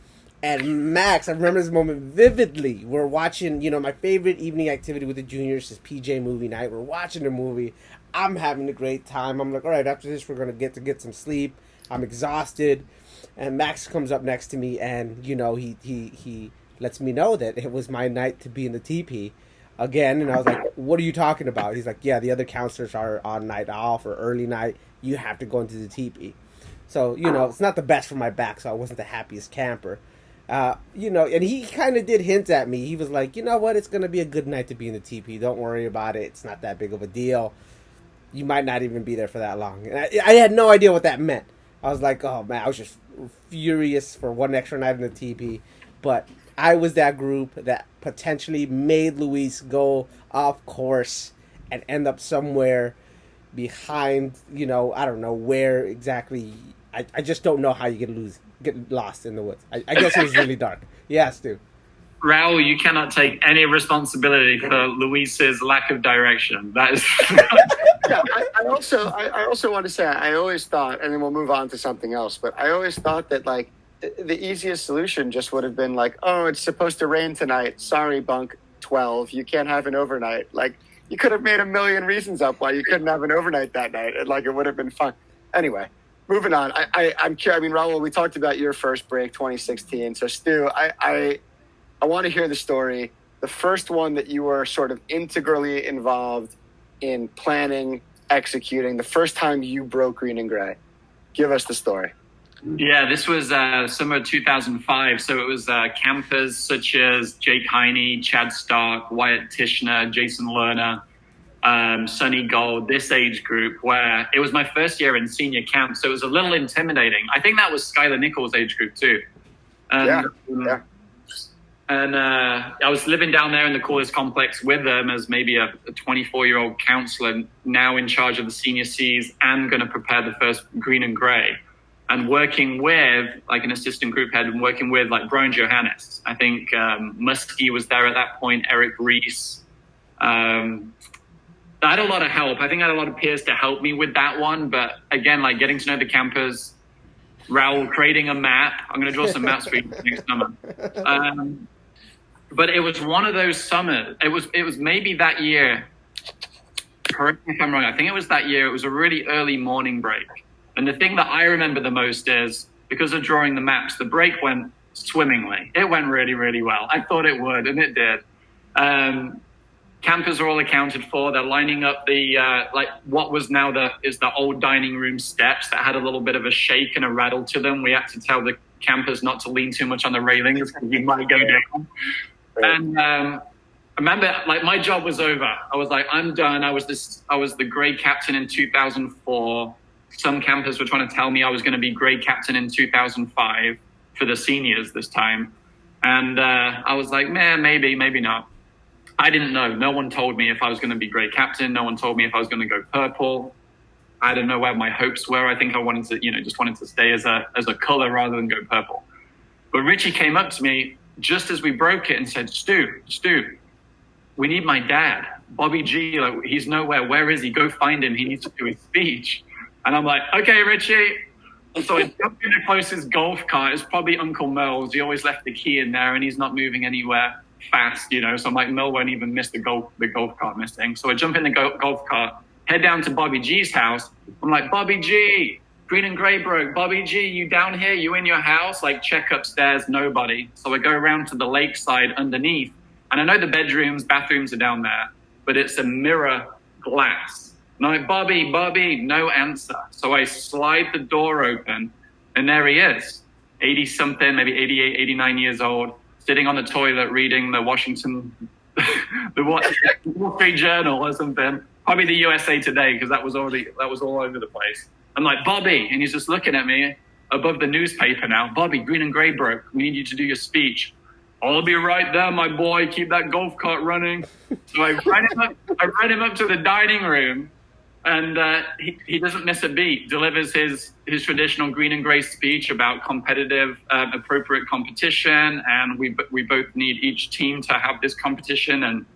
And Max, I remember this moment vividly. We're watching, my favorite evening activity with the juniors is PJ movie night. We're watching the movie. I'm having a great time. I'm like, all right, after this, we're going to get some sleep. I'm exhausted. And Max comes up next to me, and, he lets me know that it was my night to be in the teepee again. And I was like, what are you talking about? He's like, yeah, the other counselors are on night off or early night. You have to go into the teepee. So, it's not the best for my back, so I wasn't the happiest camper. And he kind of did hint at me. He was like, you know what? It's going to be a good night to be in the teepee. Don't worry about it. It's not that big of a deal. You might not even be there for that long. And I had no idea what that meant. I was like, oh, man, I was just furious for one extra night in the teepee. But I was that group that potentially made Luis go off course and end up somewhere behind, I don't know where exactly. I just don't know how you get lost in the woods. I guess it was really dark. Yeah, Stu.
Raul, you cannot take any responsibility for Luis's lack of direction. That is.
Yeah, I also want to say I always thought, and then we'll move on to something else. But I always thought that like the easiest solution just would have been like, oh, it's supposed to rain tonight. Sorry, bunk 12, you can't have an overnight. Like you could have made a million reasons up why you couldn't have an overnight that night, and like it would have been fun. Anyway. Moving on, I'm curious. I mean, Raul, we talked about your first break, 2016. So, Stu, I want to hear the story. The first one that you were sort of integrally involved in planning, executing. The first time you broke green and gray. Give us the story.
Yeah, this was summer 2005. So it was campers such as Jake Heine, Chad Stark, Wyatt Tishner, Jason Lerner, Sonny Gold, this age group, where it was my first year in senior camp, so it was a little intimidating. I think that was Skylar Nichols' age group too.
Yeah.
And I was living down there in the coolest complex with them as maybe a 24-year-old counselor, now in charge of the senior Cs and going to prepare the first green and gray, and working with like an assistant group head and working with like Brian Johannes. I think Muskie was there at that point, Eric Reese. I had a lot of help. I think I had a lot of peers to help me with that one. But again, like getting to know the campers, Raul creating a map. I'm going to draw some maps for you next summer. But it was one of those summers. It was maybe that year. Correct me if I'm wrong. I think it was that year. It was a really early morning break. And the thing that I remember the most is because of drawing the maps, the break went swimmingly. It went really, really well. I thought it would, and it did. Campers are all accounted for. They're lining up the like what was now the old dining room steps that had a little bit of a shake and a rattle to them. We had to tell campers not to lean too much on the railings because you might go down. And I remember, like, my job was over. I was like, I'm done. I was the grade captain in 2004. Some campers were trying to tell me I was going to be grade captain in 2005 for the seniors this time. And I was like, man, maybe not. I didn't know. No one told me if I was going to be grade captain. No one told me if I was going to go purple. I don't know where my hopes were. I think I wanted to, just wanted to stay as a color rather than go purple. But Richie came up to me just as we broke it and said, Stu, we need my dad, Bobby G. Like, he's nowhere. Where is he? Go find him. He needs to do his speech. And I'm like, okay, Richie. So I jumped in the closest golf cart. It's probably Uncle Merle's. He always left the key in there, and he's not moving anywhere fast, So I'm like, Merle won't even miss the golf cart missing. So I jump in the golf cart, head down to Bobby G's house. I'm like, Bobby G, green and gray broke. Bobby G, you down here? You in your house? Like, check upstairs, nobody. So I go around to the lakeside underneath. And I know the bathrooms are down there, but it's a mirror glass. And I'm like, Bobby, no answer. So I slide the door open, and there he is, 80-something, maybe 88, 89 years old, sitting on the toilet reading the the Wall Street Journal or something. Probably the USA Today, because that was all over the place. I'm like, Bobby, and he's just looking at me above the newspaper now. Bobby, green and gray broke. We need you to do your speech. I'll be right there, my boy. Keep that golf cart running. So I ran him up to the dining room, and he doesn't miss a beat. Delivers his traditional green and gray speech about competitive, appropriate competition, and we both need each team to have this competition, and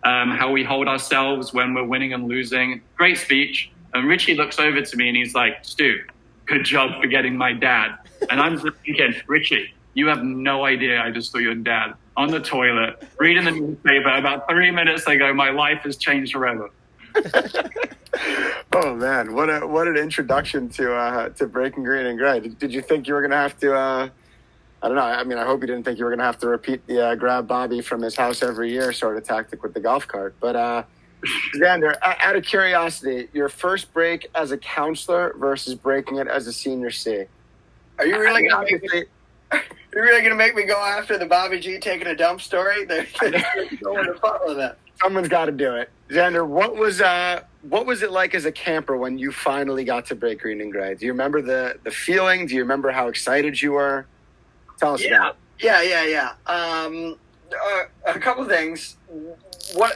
how we hold ourselves when we're winning and losing. Great speech. And Richie looks over to me and he's like, Stu, good job for getting my dad. And I'm just thinking, Richie, you have no idea I just saw your dad on the toilet, reading the newspaper. About 3 minutes ago, my life has changed forever.
Oh man, what an introduction to breaking green and gray. Did you think you were gonna have to? I don't know. I mean, I hope you didn't think you were gonna have to repeat the grab Bobby from his house every year sort of tactic with the golf cart. But Xander, out of curiosity, your first break as a counselor versus breaking it as a senior C.
Are you really gonna make me go after the Bobby G taking a dump story? There's no one to follow that.
Someone's got to do it. Xander, what was it like as a camper when you finally got to break green and gray? Do you remember the feeling? Do you remember how excited you were? Tell us about it.
Yeah. A couple of things. When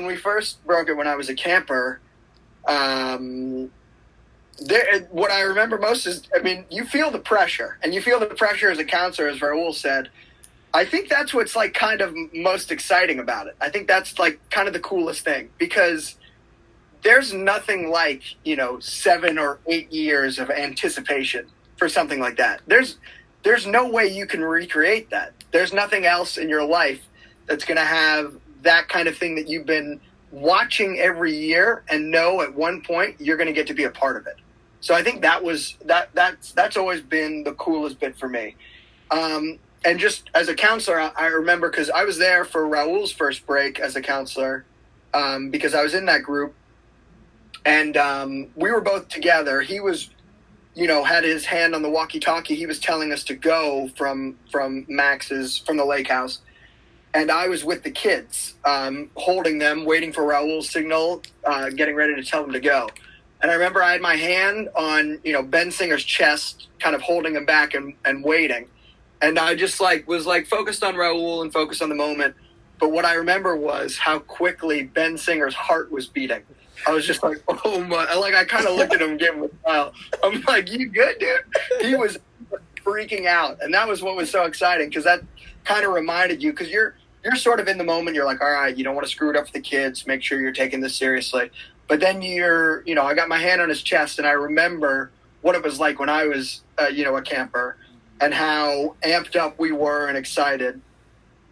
we first broke it when I was a camper, what I remember most is, I mean, you feel the pressure, and you feel the pressure as a counselor, as Raul said. I think that's what's like kind of most exciting about it. I think that's like kind of the coolest thing, because there's nothing like, 7 or 8 years of anticipation for something like that. There's no way you can recreate that. There's nothing else in your life that's going to have that kind of thing that you've been watching every year and know at one point you're going to get to be a part of it. So I think that's always been the coolest bit for me. And just as a counselor, I remember, because I was there for Raul's first break as a counselor, because I was in that group, and we were both together. He was, had his hand on the walkie-talkie. He was telling us to go from the lake house. And I was with the kids, holding them, waiting for Raul's signal, getting ready to tell them to go. And I remember I had my hand on, Ben Singer's chest, kind of holding him back and waiting. And I just was focused on Raul and focused on the moment. But what I remember was how quickly Ben Singer's heart was beating. I was just like, oh my, I kind of looked at him and gave him a smile. I'm like, you good, dude? He was freaking out. And that was what was so exciting, because that kind of reminded you, because you're sort of in the moment. You're like, all right, you don't want to screw it up for the kids. Make sure you're taking this seriously. But then I got my hand on his chest, and I remember what it was like when I was, a camper, and how amped up we were and excited.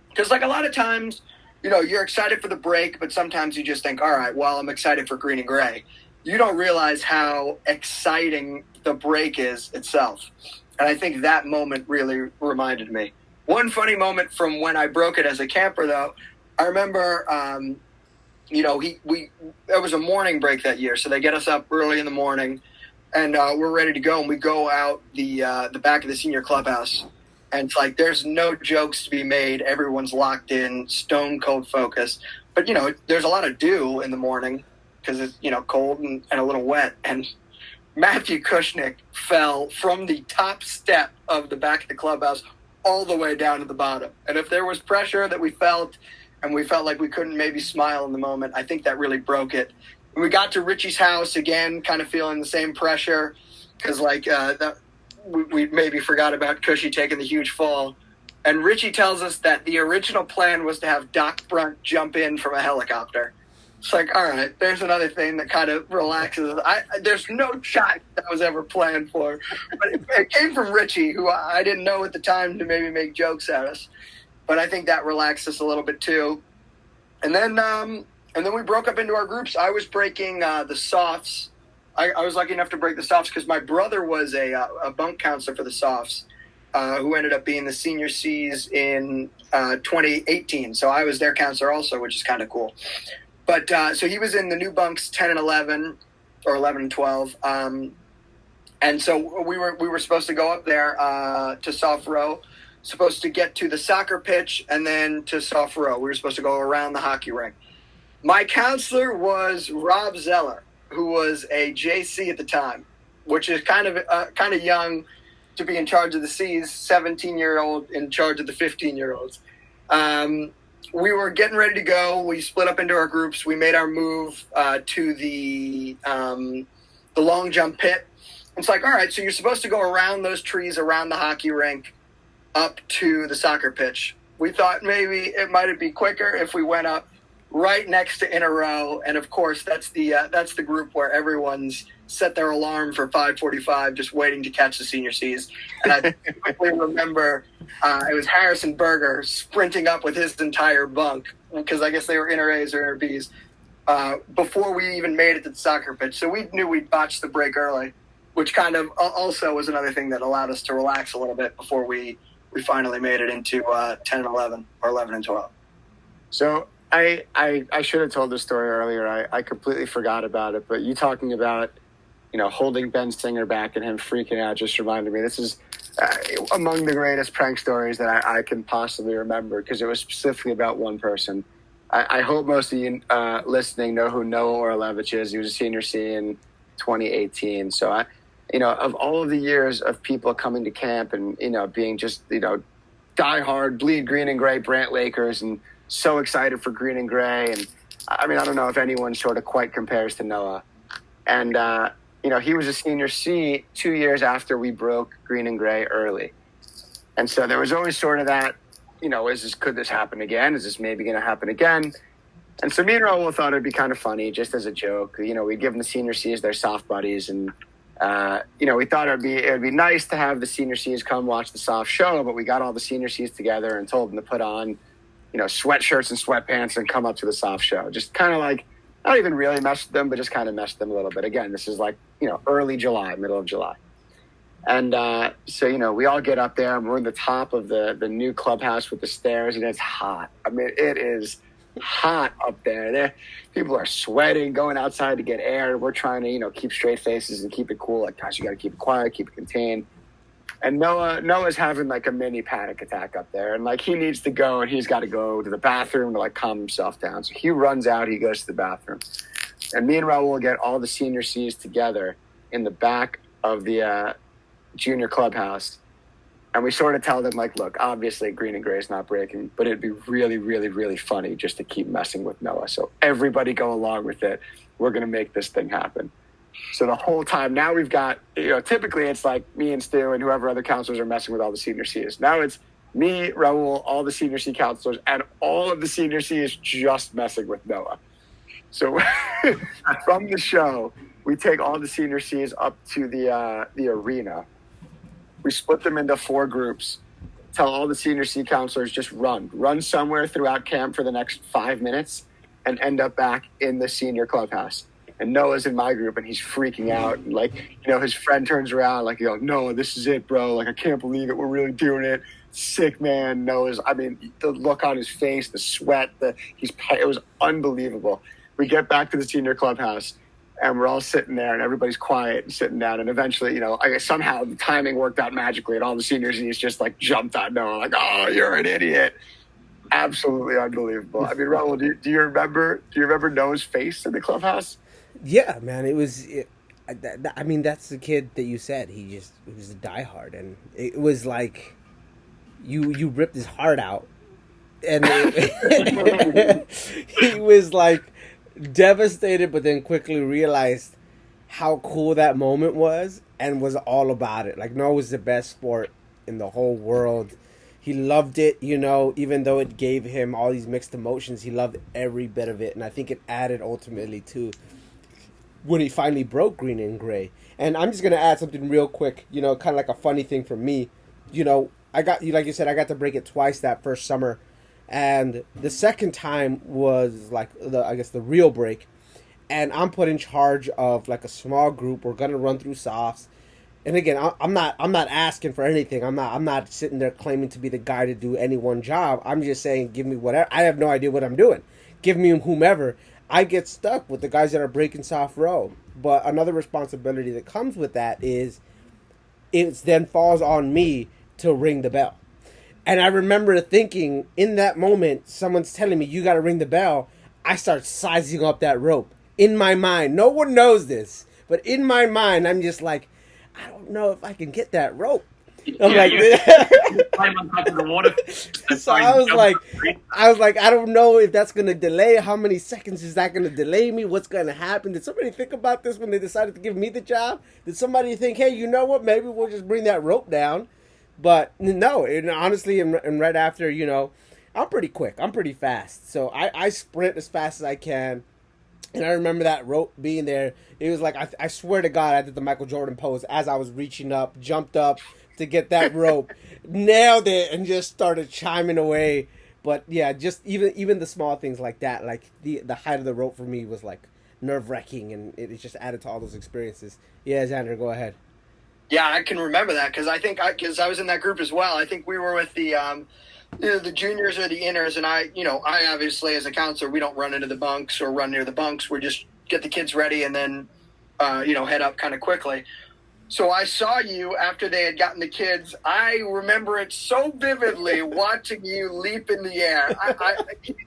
Because, a lot of times, you're excited for the break, but sometimes you just think, all right, well, I'm excited for green and gray. You don't realize how exciting the break is itself. And I think that moment really reminded me. One funny moment from when I broke it as a camper, though, I remember, it was a morning break that year. So they get us up early in the morning, and we're ready to go, and we go out the back of the senior clubhouse, and it's like there's no jokes to be made. Everyone's locked in, stone cold focus. But there's a lot of dew in the morning because it's cold and a little wet. And Matthew Kushnick fell from the top step of the back of the clubhouse all the way down to the bottom. And if there was pressure that we felt, and we felt like we couldn't maybe smile in the moment, I think that really broke it. We got to Richie's house again, kind of feeling the same pressure because we maybe forgot about Cushy taking the huge fall. And Richie tells us that the original plan was to have Doc Brunt jump in from a helicopter. It's like, all right, there's another thing that kind of relaxes. There's no shot that was ever planned for. But it came from Richie, who I didn't know at the time to maybe make jokes at us. But I think that relaxed us a little bit too. And then we broke up into our groups. I was breaking the softs. I was lucky enough to break the softs because my brother was a bunk counselor for the softs, who ended up being the senior Cs in 2018. So I was their counselor also, which is kind of cool. But so he was in the new bunks 10 and 11, or 11 and 12. And so we were supposed to go up there to soft row, supposed to get to the soccer pitch, and then to soft row. We were supposed to go around the hockey rink. My counselor was Rob Zeller, who was a JC at the time, which is kind of young to be in charge of the C's, 17-year-old in charge of the 15-year-olds. We were getting ready to go. We split up into our groups. We made our move to the long jump pit. It's like, all right, so you're supposed to go around those trees, around the hockey rink, up to the soccer pitch. We thought maybe it might be quicker if we went up right next to in a row. And of course, that's the group where everyone's set their alarm for 5:45, just waiting to catch the senior Cs. And I quickly remember it was Harrison Berger sprinting up with his entire bunk, because I guess they were inner A's or inner B's, before we even made it to the soccer pitch. So we knew we'd botched the break early, which kind of also was another thing that allowed us to relax a little bit before we finally made it into 10 and 11, or 11 and 12.
So I should have told this story earlier. I completely forgot about it, but you talking about, holding Ben Singer back and him freaking out just reminded me. This is among the greatest prank stories that I can possibly remember, because it was specifically about one person. I hope most of you listening know who Noah Orlevich is. He was a senior C in 2018. So of all of the years of people coming to camp and, being just, diehard, bleed green and gray Brant Lakers, and so excited for green and gray. And I don't know if anyone sort of quite compares to Noah. And, he was a senior C 2 years after we broke green and gray early. And so there was always sort of that, could this happen again? Is this maybe going to happen again? And so me and Raul thought it'd be kind of funny, just as a joke. We'd give them the senior Cs their soft buddies, and we thought it'd be nice to have the senior Cs come watch the soft show. But we got all the senior Cs together and told them to put on, sweatshirts and sweatpants and come up to the soft show. Just kind of like, not even really mess with them, but just kind of mess with them a little bit. Again, this is like, early July, middle of July. And so, we all get up there, and we're in the top of the new clubhouse with the stairs, and it's hot. It is hot up there. People are sweating, going outside to get air. We're trying to, keep straight faces and keep it cool. Like, gosh, you got to keep it quiet, keep it contained. And Noah's having like a mini panic attack up there, and like he needs to go, and he's got to go to the bathroom to like calm himself down. So he runs out, he goes to the bathroom, and me and Raul get all the senior Cs together in the back of the junior clubhouse, and we sort of tell them like, look, obviously green and gray is not breaking, but it'd be really, really, really funny just to keep messing with Noah. So everybody go along with it. We're gonna make this thing happen. So the whole time, now we've got, typically it's like me and Stu and whoever other counselors are messing with all the senior Cs. Now it's me, Raul, all the senior C counselors, and all of the senior Cs just messing with Noah. So from the show, we take all the senior Cs up to the arena. We split them into 4 groups. Tell all the senior C counselors, just run somewhere throughout camp for the next 5 minutes and end up back in the senior clubhouse. And Noah's in my group, and he's freaking out. And like, his friend turns around, like, Noah, this is it, bro. Like, I can't believe it. We're really doing it. Sick, man. Noah's, the look on his face, the sweat, it was unbelievable. We get back to the senior clubhouse, and we're all sitting there, and everybody's quiet and sitting down. And eventually, I guess somehow the timing worked out magically, and all the seniors and he's just like jumped out, Noah, like, "Oh, you're an idiot!" Absolutely unbelievable. I mean, Raul, do you remember Noah's face in the clubhouse?
Yeah, man, I mean, that's the kid that you said. He was a diehard, and it was like you ripped his heart out, and he was like devastated, but then quickly realized how cool that moment was and was all about it. Like, Noah was the best sport in the whole world. He loved it, even though it gave him all these mixed emotions, he loved every bit of it. And I think it added ultimately to when he finally broke green and gray. And I'm just going to add something real quick, kind of like a funny thing for me. Like you said, I got to break it twice that first summer. And the second time was like the real break, and I'm put in charge of like a small group. We're gonna run through softs, and again, I'm not asking for anything. I'm not sitting there claiming to be the guy to do any one job. I'm just saying, give me whatever. I have no idea what I'm doing. Give me whomever. I get stuck with the guys that are breaking soft row. But another responsibility that comes with that is it then falls on me to ring the bell. And I remember thinking in that moment, someone's telling me, you got to ring the bell. I start sizing up that rope in my mind. No one knows this, but in my mind, I'm just like, I don't know if I can get that rope. I'm like, so I was like, I don't know if that's going to delay. How many seconds is that going to delay me? What's going to happen? Did somebody think about this when they decided to give me the job? Did somebody think, hey, you know what? Maybe we'll just bring that rope down. But no, and honestly, and right after, I'm pretty quick. I'm pretty fast. So I sprint as fast as I can. And I remember that rope being there. It was like, I swear to God, I did the Michael Jordan pose as I was reaching up, jumped up to get that rope, nailed it, and just started chiming away. But yeah, just even the small things like that, like the height of the rope for me was like nerve-wracking, and it just added to all those experiences. Yeah, Xander, go ahead.
Yeah, I can remember that because I was in that group as well. I think we were with the juniors or the inners, and I obviously as a counselor, we don't run into the bunks or run near the bunks. We just get the kids ready and then head up kind of quickly. So I saw you after they had gotten the kids. I remember it so vividly watching you leap in the air.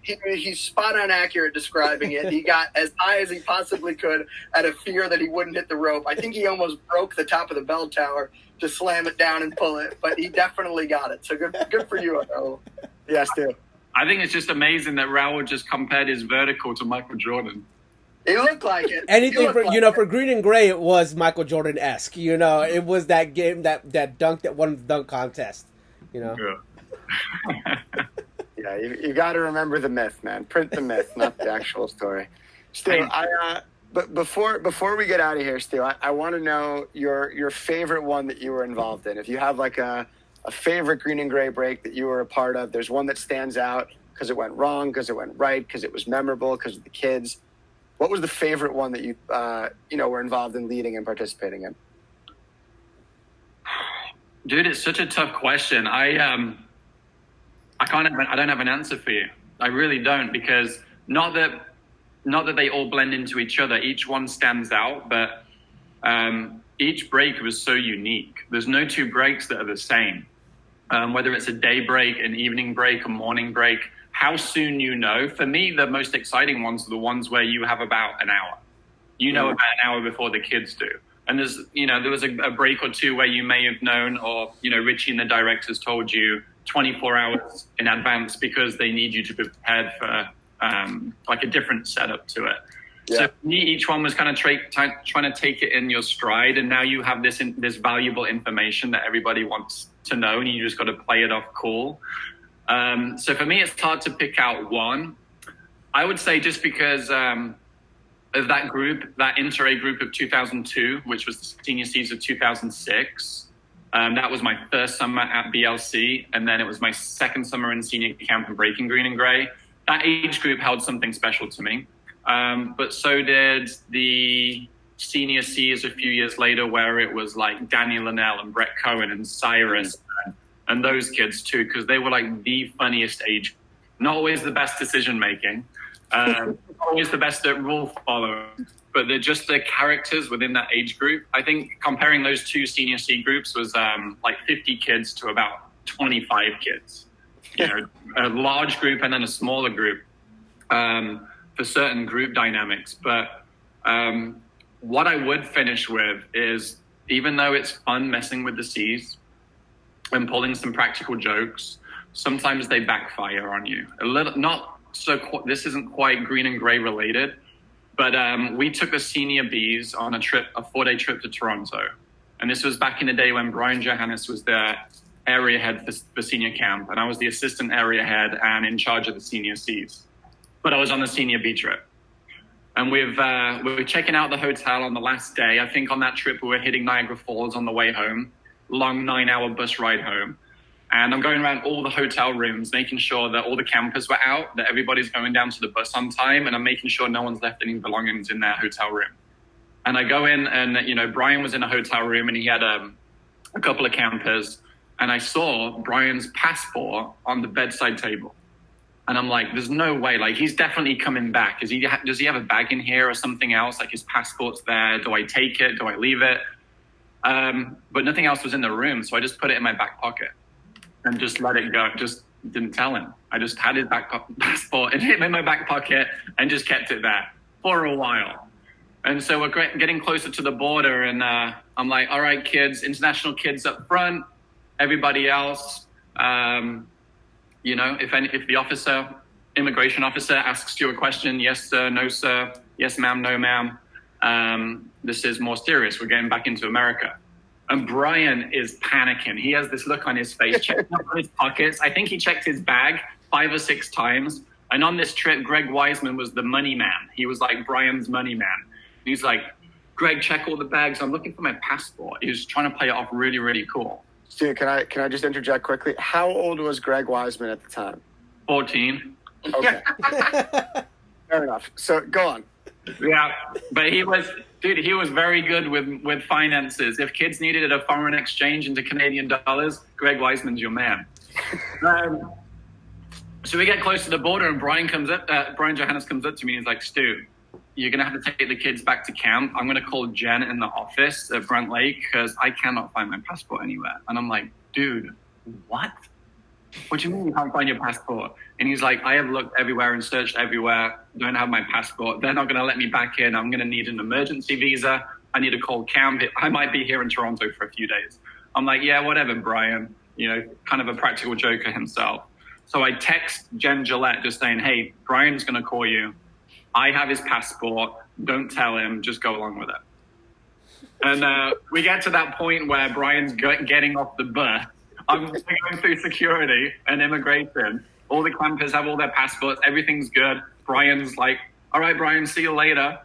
He's spot on accurate describing it. He got as high as he possibly could out of fear that he wouldn't hit the rope. I think he almost broke the top of the bell tower to slam it down and pull it, but he definitely got it. So good for you, Raul.
Yes, Stu.
I think it's just amazing that Raul just compared his vertical to Michael Jordan.
It looked like it.
Anything for green and gray, it was Michael Jordan-esque. It was that game, that dunk that won the dunk contest.
Yeah.
Yeah, you got to remember the myth, man. Print the myth, not the actual story. Stu, but before we get out of here, Stu, I want to know your favorite one that you were involved in. If you have like a favorite green and gray break that you were a part of, there's one that stands out because it went wrong, because it went right, because it was memorable, because of the kids. What was the favorite one that you were involved in leading and participating in?
Dude, it's such a tough question. I don't have an answer for you. I really don't, because not that they all blend into each other. Each one stands out, but each break was so unique. There's no two breaks that are the same. Whether it's a day break, an evening break, a morning break, how soon for me, the most exciting ones are the ones where you have about an hour. About an hour before the kids do. And there was a break or two where you may have known, or, Richie and the directors told you 24 hours in advance because they need you to be prepared for like a different setup to it. Yeah. So for me, each one was kind of trying to take it in your stride. And now you have this valuable information that everybody wants to know, and you just got to play it off cool. So for me, it's hard to pick out one. I would say just because of that group, that inter-A group of 2002, which was the senior season of 2006. That was my first summer at BLC, and then it was my second summer in senior camp in breaking green and gray. That age group held something special to me. But so did the senior C's a few years later, where it was like Danny Linnell and Brett Cohen and Cyrus and those kids too, because they were like the funniest age. Not always the best decision making, Always the best at rule following, but they're just the characters within that age group. I think comparing those two senior C groups was like 50 kids to about 25 kids. You know, a large group and then a smaller group for certain group dynamics. But what I would finish with is, even though it's fun messing with the C's and pulling some practical jokes, sometimes they backfire on you. A little, not so. This isn't quite green and gray related, but we took the senior Bs on a 4-day trip to Toronto, and this was back in the day when Brian Johannes was the area head for senior camp, and I was the assistant area head and in charge of the senior Cs. But I was on the senior B trip, and we were checking out the hotel on the last day. I think on that trip we were hitting Niagara Falls on the way home, long 9-hour bus ride home. And I'm going around all the hotel rooms, making sure that all the campers were out, that everybody's going down to the bus on time, and I'm making sure no one's left any belongings in their hotel room. And I go in, and, you know, Brian was in a hotel room, and he had a couple of campers, and I saw Brian's passport on the bedside table. And I'm like, there's no way, like, he's definitely coming back. Does he have a bag in here or something else? Like, his passport's there. Do I take it? Do I leave it? But nothing else was in the room, so I just put it in my back pocket and just let it go. Just didn't tell him. I just had his passport and hit him in my back pocket and just kept it there for a while. And so we're getting closer to the border, and I'm like, all right, kids, international kids up front, everybody else, you know, if the immigration officer asks you a question, yes, sir, no, sir, yes, ma'am, no, ma'am, this is more serious. We're getting back into America. And Brian is panicking. He has this look on his face, checking out his pockets. I think he checked his bag 5 or 6 times. And on this trip, Greg Wiseman was the money man. He was like Brian's money man. And he's like, Greg, check all the bags. I'm looking for my passport. He was trying to play it off really, really cool.
Stu, can I just interject quickly? How old was Greg Wiseman at the time?
14.
Okay. Fair enough. So go on.
Yeah, but he was very good with finances. If kids needed a foreign exchange into Canadian dollars, Greg Wiseman's your man. So we get close to the border, and Brian Johannes comes up to me and he's like, Stu, you're going to have to take the kids back to camp. I'm going to call Jen in the office at Brant Lake because I cannot find my passport anywhere. And I'm like, dude, what? What do you mean you can't find your passport? And he's like, I have looked everywhere and searched everywhere. Don't have my passport. They're not going to let me back in. I'm going to need an emergency visa. I need to call camp. I might be here in Toronto for a few days. I'm like, yeah, whatever, Brian. You know, kind of a practical joker himself. So I text Jen Gillette just saying, hey, Brian's going to call you. I have his passport. Don't tell him. Just go along with it. And we get to that point where Brian's getting off the bus. I'm going through security and immigration. All the campers have all their passports. Everything's good. Brian's like, all right, Brian, see you later.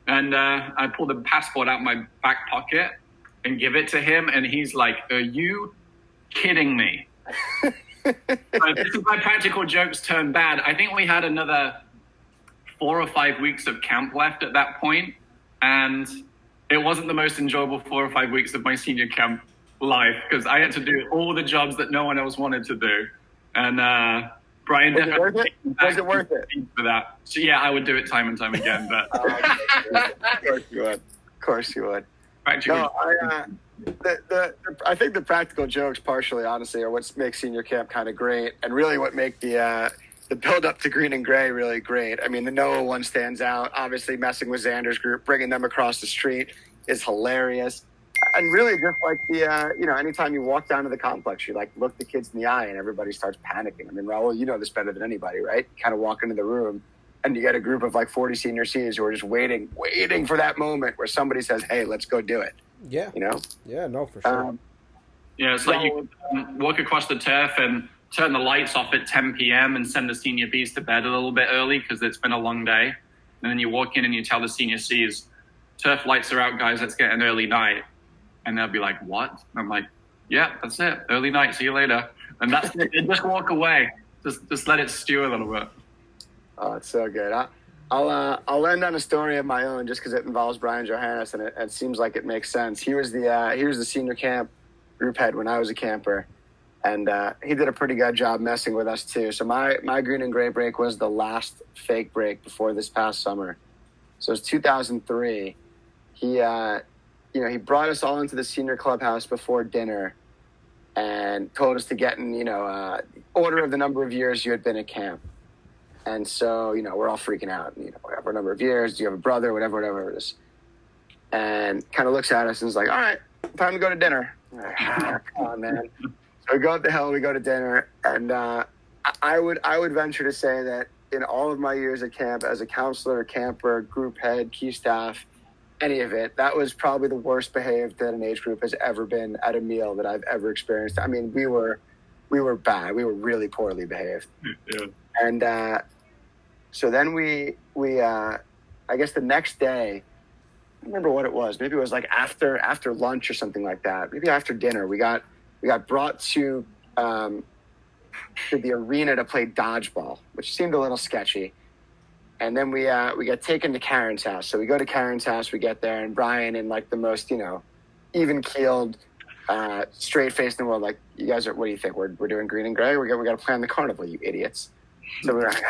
And I pull the passport out of my back pocket and give it to him. And he's like, are you kidding me? This is my practical jokes turned bad. I think we had another 4 or 5 weeks of camp left at that point. And it wasn't the most enjoyable 4 or 5 weeks of my senior camp life because I had to do all the jobs that no one else wanted to do. And Brian definitely
was it worth it
for that. So yeah, I would do it time and time again. But
of course you would. Of course you would. No, I think the practical jokes partially, honestly, are what makes senior camp kind of great, and really what make the build up to green and gray really great. I mean, the Noah one stands out. Obviously, messing with Xander's group, bringing them across the street is hilarious. And really, just like anytime you walk down to the complex, you like look the kids in the eye and everybody starts panicking. I mean, Raul, you know this better than anybody, right? You kind of walk into the room and you get a group of like 40 senior Cs who are just waiting for that moment where somebody says, hey, let's go do it.
Yeah.
You know?
Yeah, no, for sure.
Yeah, it's like you walk across the turf and turn the lights off at 10 p.m. and send the senior Bs to bed a little bit early because it's been a long day. And then you walk in and you tell the senior Cs, turf lights are out, guys, let's get an early night. And they'll be like, what? And I'm like, yeah, that's it. Early night. See you later. And that's it. And just walk away. Just let it stew a little bit.
Oh, it's so good. I'll end on a story of my own just because it involves Brian Johannes and it seems like it makes sense. He was the senior camp group head when I was a camper. And he did a pretty good job messing with us too. So my green and gray break was the last fake break before this past summer. So it was 2003. He he brought us all into the senior clubhouse before dinner and told us to get in, order of the number of years you had been at camp. And so, we're all freaking out. Whatever number of years, do you have a brother, whatever it is. And kind of looks at us and is like, all right, time to go to dinner. Come on, man. So we go up the hill, we go to dinner. And I would venture to say that in all of my years at camp as a counselor, camper, group head, key staff, any of it, that was probably the worst behaved that an age group has ever been at a meal that I've ever experienced. I mean, we were bad. We were really poorly behaved.
Yeah.
And so then we I guess the next day, I don't remember what it was. Maybe it was like after lunch or something like that. Maybe after dinner, we got brought to the arena to play dodgeball, which seemed a little sketchy. And then we got taken to Karen's house. So we go to Karen's house, we get there, and Brian, in like the most, even-keeled, straight-faced in the world, like, you guys what do you think? We're doing green and gray? We got to plan the carnival, you idiots. So we're like,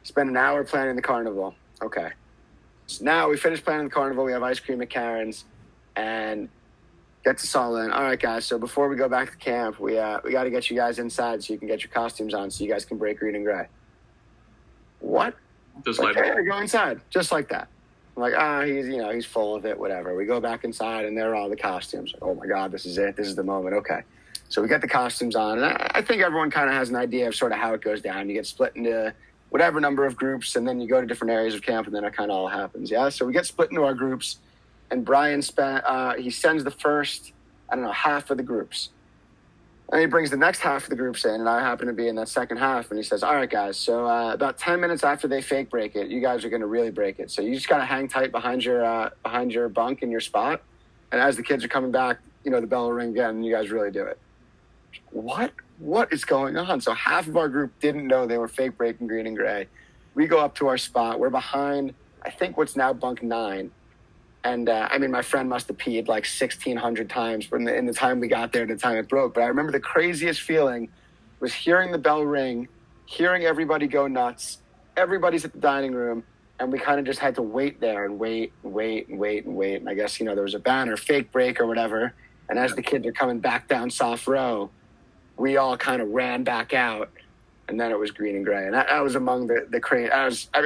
spend an hour planning the carnival. Okay. So now we finish planning the carnival, we have ice cream at Karen's, and gets us all in. All right, guys, so before we go back to camp, we got to get you guys inside so you can get your costumes on so you guys can break green and gray. What?
Just like
hey, go inside, just like that. I'm like, he's full of it, whatever. We go back inside, and there are all the costumes. Like, oh my God, this is it. This is the moment. Okay. So we get the costumes on, and I think everyone kind of has an idea of sort of how it goes down. You get split into whatever number of groups, and then you go to different areas of camp, and then it kind of all happens. Yeah. So we get split into our groups, and Brian he sends the first, half of the groups. And he brings the next half of the groups in, and I happen to be in that second half. And he says, all right, guys, so about 10 minutes after they fake break it, you guys are going to really break it. So you just got to hang tight behind your bunk in your spot. And as the kids are coming back, the bell will ring again, and you guys really do it. What is going on? So half of our group didn't know they were fake breaking green and gray. We go up to our spot. We're behind, I think, what's now bunk 9. And, my friend must have peed like 1,600 times in the time we got there to the time it broke. But I remember the craziest feeling was hearing the bell ring, hearing everybody go nuts. Everybody's at the dining room, and we kind of just had to wait there and wait. And I guess, there was a banner, fake break or whatever. And as the kids are coming back down soft row, we all kind of ran back out. And then it was green and gray. And that was among the crazy.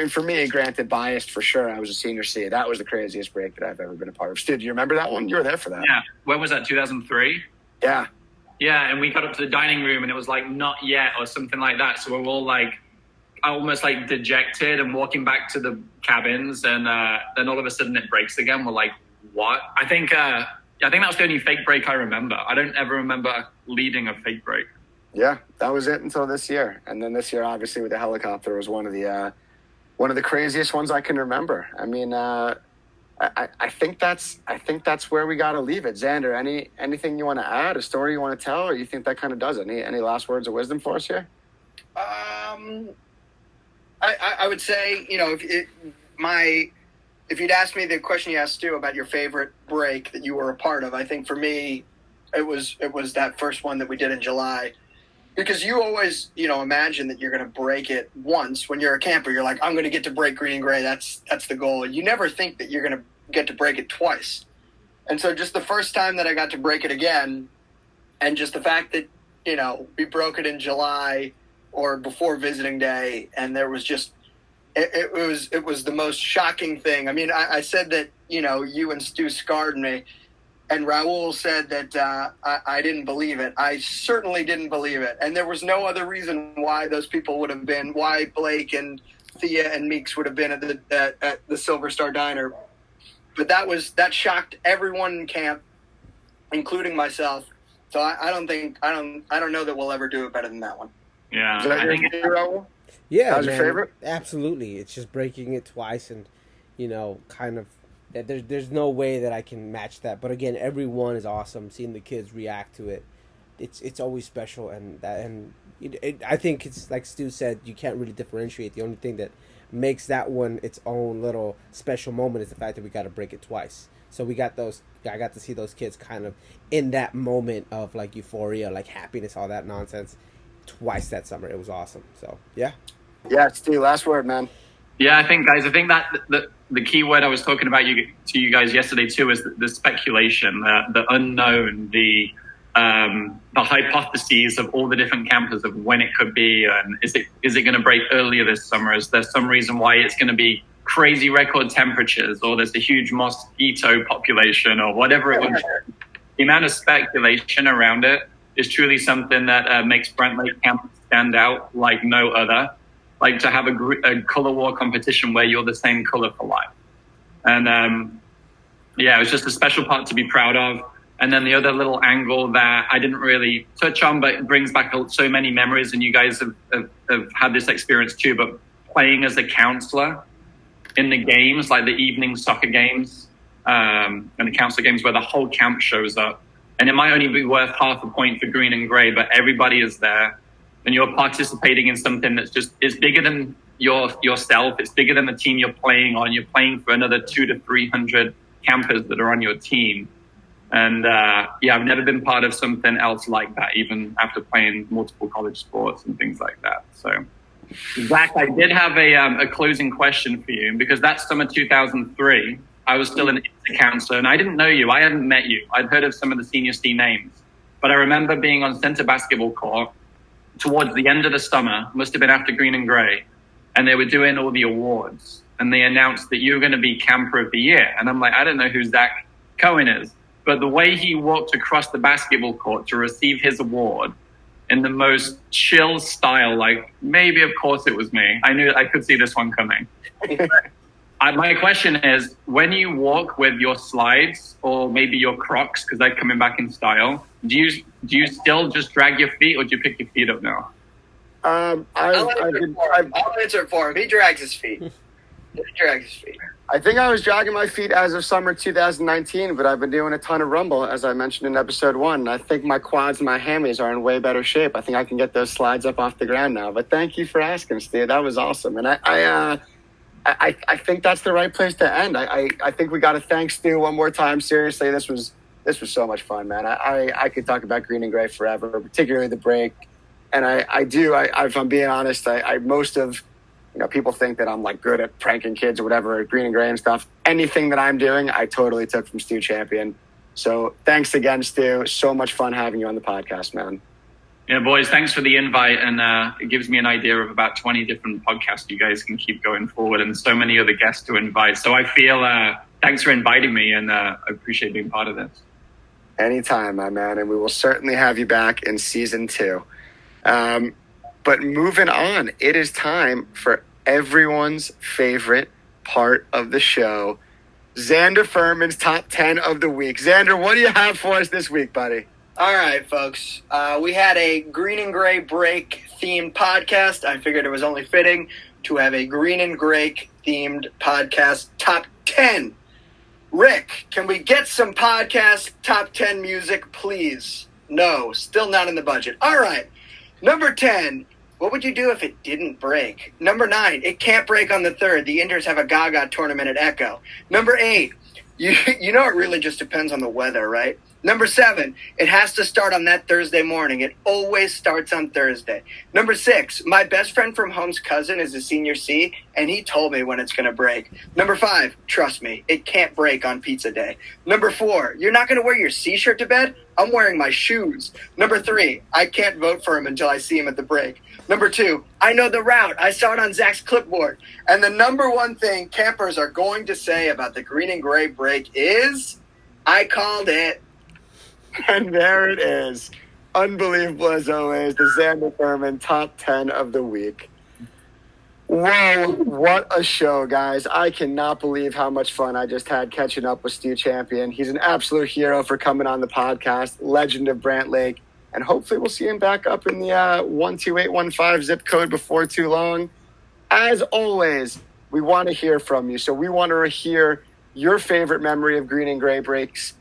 For me, granted, biased for sure. I was a senior C. That was the craziest break that I've ever been a part of. Stu, do you remember that one? You were there for that.
Yeah. When was that, 2003?
Yeah.
Yeah, and we got up to the dining room, and it was like, not yet, or something like that. So we're all like, almost like dejected and walking back to the cabins. And then all of a sudden it breaks again. We're like, what? I think that was the only fake break I remember. I don't ever remember leading a fake break.
Yeah, that was it until this year. And then this year, obviously, with the helicopter was one of the craziest ones I can remember. I think that's where we got to leave it. Xander, anything you want to add, a story you want to tell, or you think that kind of does it? Any last words of wisdom for us here?
I would say, if you'd asked me the question you asked Stu about your favorite break that you were a part of, I think for me, it was that first one that we did in July. Because you always, imagine that you're going to break it once. When you're a camper, you're like, I'm going to get to break green and gray. That's the goal. You never think that you're going to get to break it twice. And so just the first time that I got to break it again, and just the fact that, we broke it in July or before visiting day, and there was just, it was the most shocking thing. I said that, you and Stu scarred me. And Raul said that I didn't believe it. I certainly didn't believe it. And there was no other reason why those people would have been, why Blake and Thea and Meeks would have been at the Silver Star Diner. But that shocked everyone in camp, including myself. So I don't know that we'll ever do it better than that one.
Yeah.
Is that your favorite, Raul?
Yeah,
that was your favorite?
Absolutely. It's just breaking it twice and, kind of, there's no way that I can match that. But again, everyone is awesome. Seeing the kids react to it, it's always special. I think it's like Stu said, you can't really differentiate. The only thing that makes that one its own little special moment is the fact that we got to break it twice. So I got to see those kids kind of in that moment of like euphoria, like happiness, all that nonsense, twice that summer. It was awesome. So yeah.
Yeah, Stu, last word, man.
Yeah, I think that the key word I was talking about to you guys yesterday too is the speculation, the unknown, the hypotheses of all the different campers of when it could be, and is it going to break earlier this summer? Is there some reason why it's going to be crazy record temperatures, or there's a huge mosquito population, or whatever it was? The amount of speculation around it is truly something that makes Brant Lake Camp stand out like no other. Like to have a color war competition where you're the same color for life. And it was just a special part to be proud of. And then the other little angle that I didn't really touch on, but it brings back so many memories, and you guys have had this experience too, but playing as a counselor in the games, like the evening soccer games and the counselor games where the whole camp shows up. And it might only be worth half a point for green and gray, but everybody is there. And you're participating in something that's is bigger than yourself. It's bigger than the team you're playing on. You're playing for another 200 to 300 campers that are on your team. And I've never been part of something else like that, even after playing multiple college sports and things like that. So, Zach, I did have a closing question for you, because that summer 2003, I was still an counselor, and I didn't know you. I hadn't met you. I'd heard of some of the senior C names, but I remember being on center basketball court towards the end of the summer, must have been after green and gray, and they were doing all the awards, and they announced that you were going to be camper of the year. And I'm like, I don't know who Zach Cohen is, but the way he walked across the basketball court to receive his award in the most chill style, like maybe of course it was me. I knew I could see this one coming. My question is, when you walk with your slides or maybe your Crocs, because they're coming back in style, do you still just drag your feet, or do you pick your feet up now?
I'll answer it for him. He drags his feet.
I think I was dragging my feet as of summer 2019, but I've been doing a ton of rumble, as I mentioned in episode 1. I think my quads and my hammies are in way better shape. I think I can get those slides up off the ground now. But thank you for asking, Steve. That was awesome. And I think that's the right place to end. I think we got to thank Stu one more time. Seriously, this was so much fun, man. I could talk about green and gray forever, particularly the break. And if I'm being honest, most of, people think that I'm like good at pranking kids or whatever, green and gray and stuff. Anything that I'm doing, I totally took from Stu Champion. So thanks again, Stu. So much fun having you on the podcast, man.
Yeah, boys, thanks for the invite. And it gives me an idea of about 20 different podcasts you guys can keep going forward, and so many other guests to invite. So I feel thanks for inviting me, and I appreciate being part of this.
Anytime, my man. And we will certainly have you back in season 2. But moving on, it is time for everyone's favorite part of the show, Xander Furman's top 10 of the week. Xander, what do you have for us this week, buddy?
All right, folks. We had a green and gray break themed podcast. I figured it was only fitting to have a green and gray themed podcast top 10. Rick, can we get some podcast top 10 music, please? No, still not in the budget. All right. Number 10, what would you do if it didn't break? Number 9, it can't break on the 3rd. The Inders have a Gaga tournament at Echo. Number 8, you know it really just depends on the weather, right? Number 7, it has to start on that Thursday morning. It always starts on Thursday. Number 6, my best friend from home's cousin is a senior C, and he told me when it's going to break. Number 5, trust me, it can't break on pizza day. Number 4, you're not going to wear your C-shirt to bed? I'm wearing my shoes. Number 3, I can't vote for him until I see him at the break. Number 2, I know the route. I saw it on Zach's clipboard. And the number 1 thing campers are going to say about the green and gray break is, I called it.
And there it is. Unbelievable as always. The Xander Furman top 10 of the week. Whoa, what a show, guys. I cannot believe how much fun I just had catching up with Stu Champion. He's an absolute hero for coming on the podcast. Legend of Brant Lake. And hopefully we'll see him back up in the 12815 zip code before too long. As always, we want to hear from you. So we want to hear your favorite memory of green and gray breaks.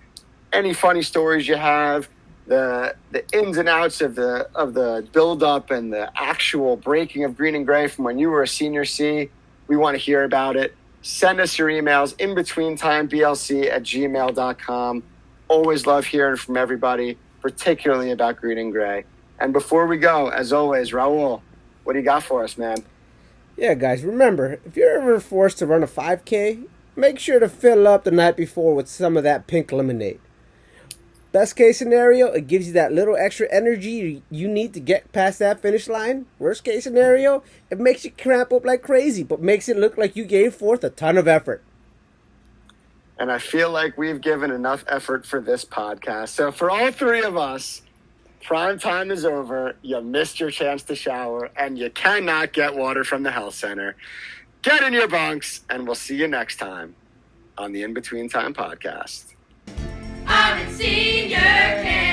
Any funny stories you have, the ins and outs of the build-up and the actual breaking of green and gray from when you were a senior C. We want to hear about it. Send us your emails, inbetweentimeBLC@gmail.com. Always love hearing from everybody, particularly about green and gray. And before we go, as always, Raul, what do you got for us, man?
Yeah, guys, remember, if you're ever forced to run a 5K, make sure to fill up the night before with some of that pink lemonade. Best case scenario, it gives you that little extra energy you need to get past that finish line. Worst case scenario, it makes you cramp up like crazy, but makes it look like you gave forth a ton of effort.
And I feel like we've given enough effort for this podcast. So for all three of us, prime time is over. You missed your chance to shower, and you cannot get water from the health center. Get in your bunks, and we'll see you next time on the In Between Time podcast.
I'm in senior camp.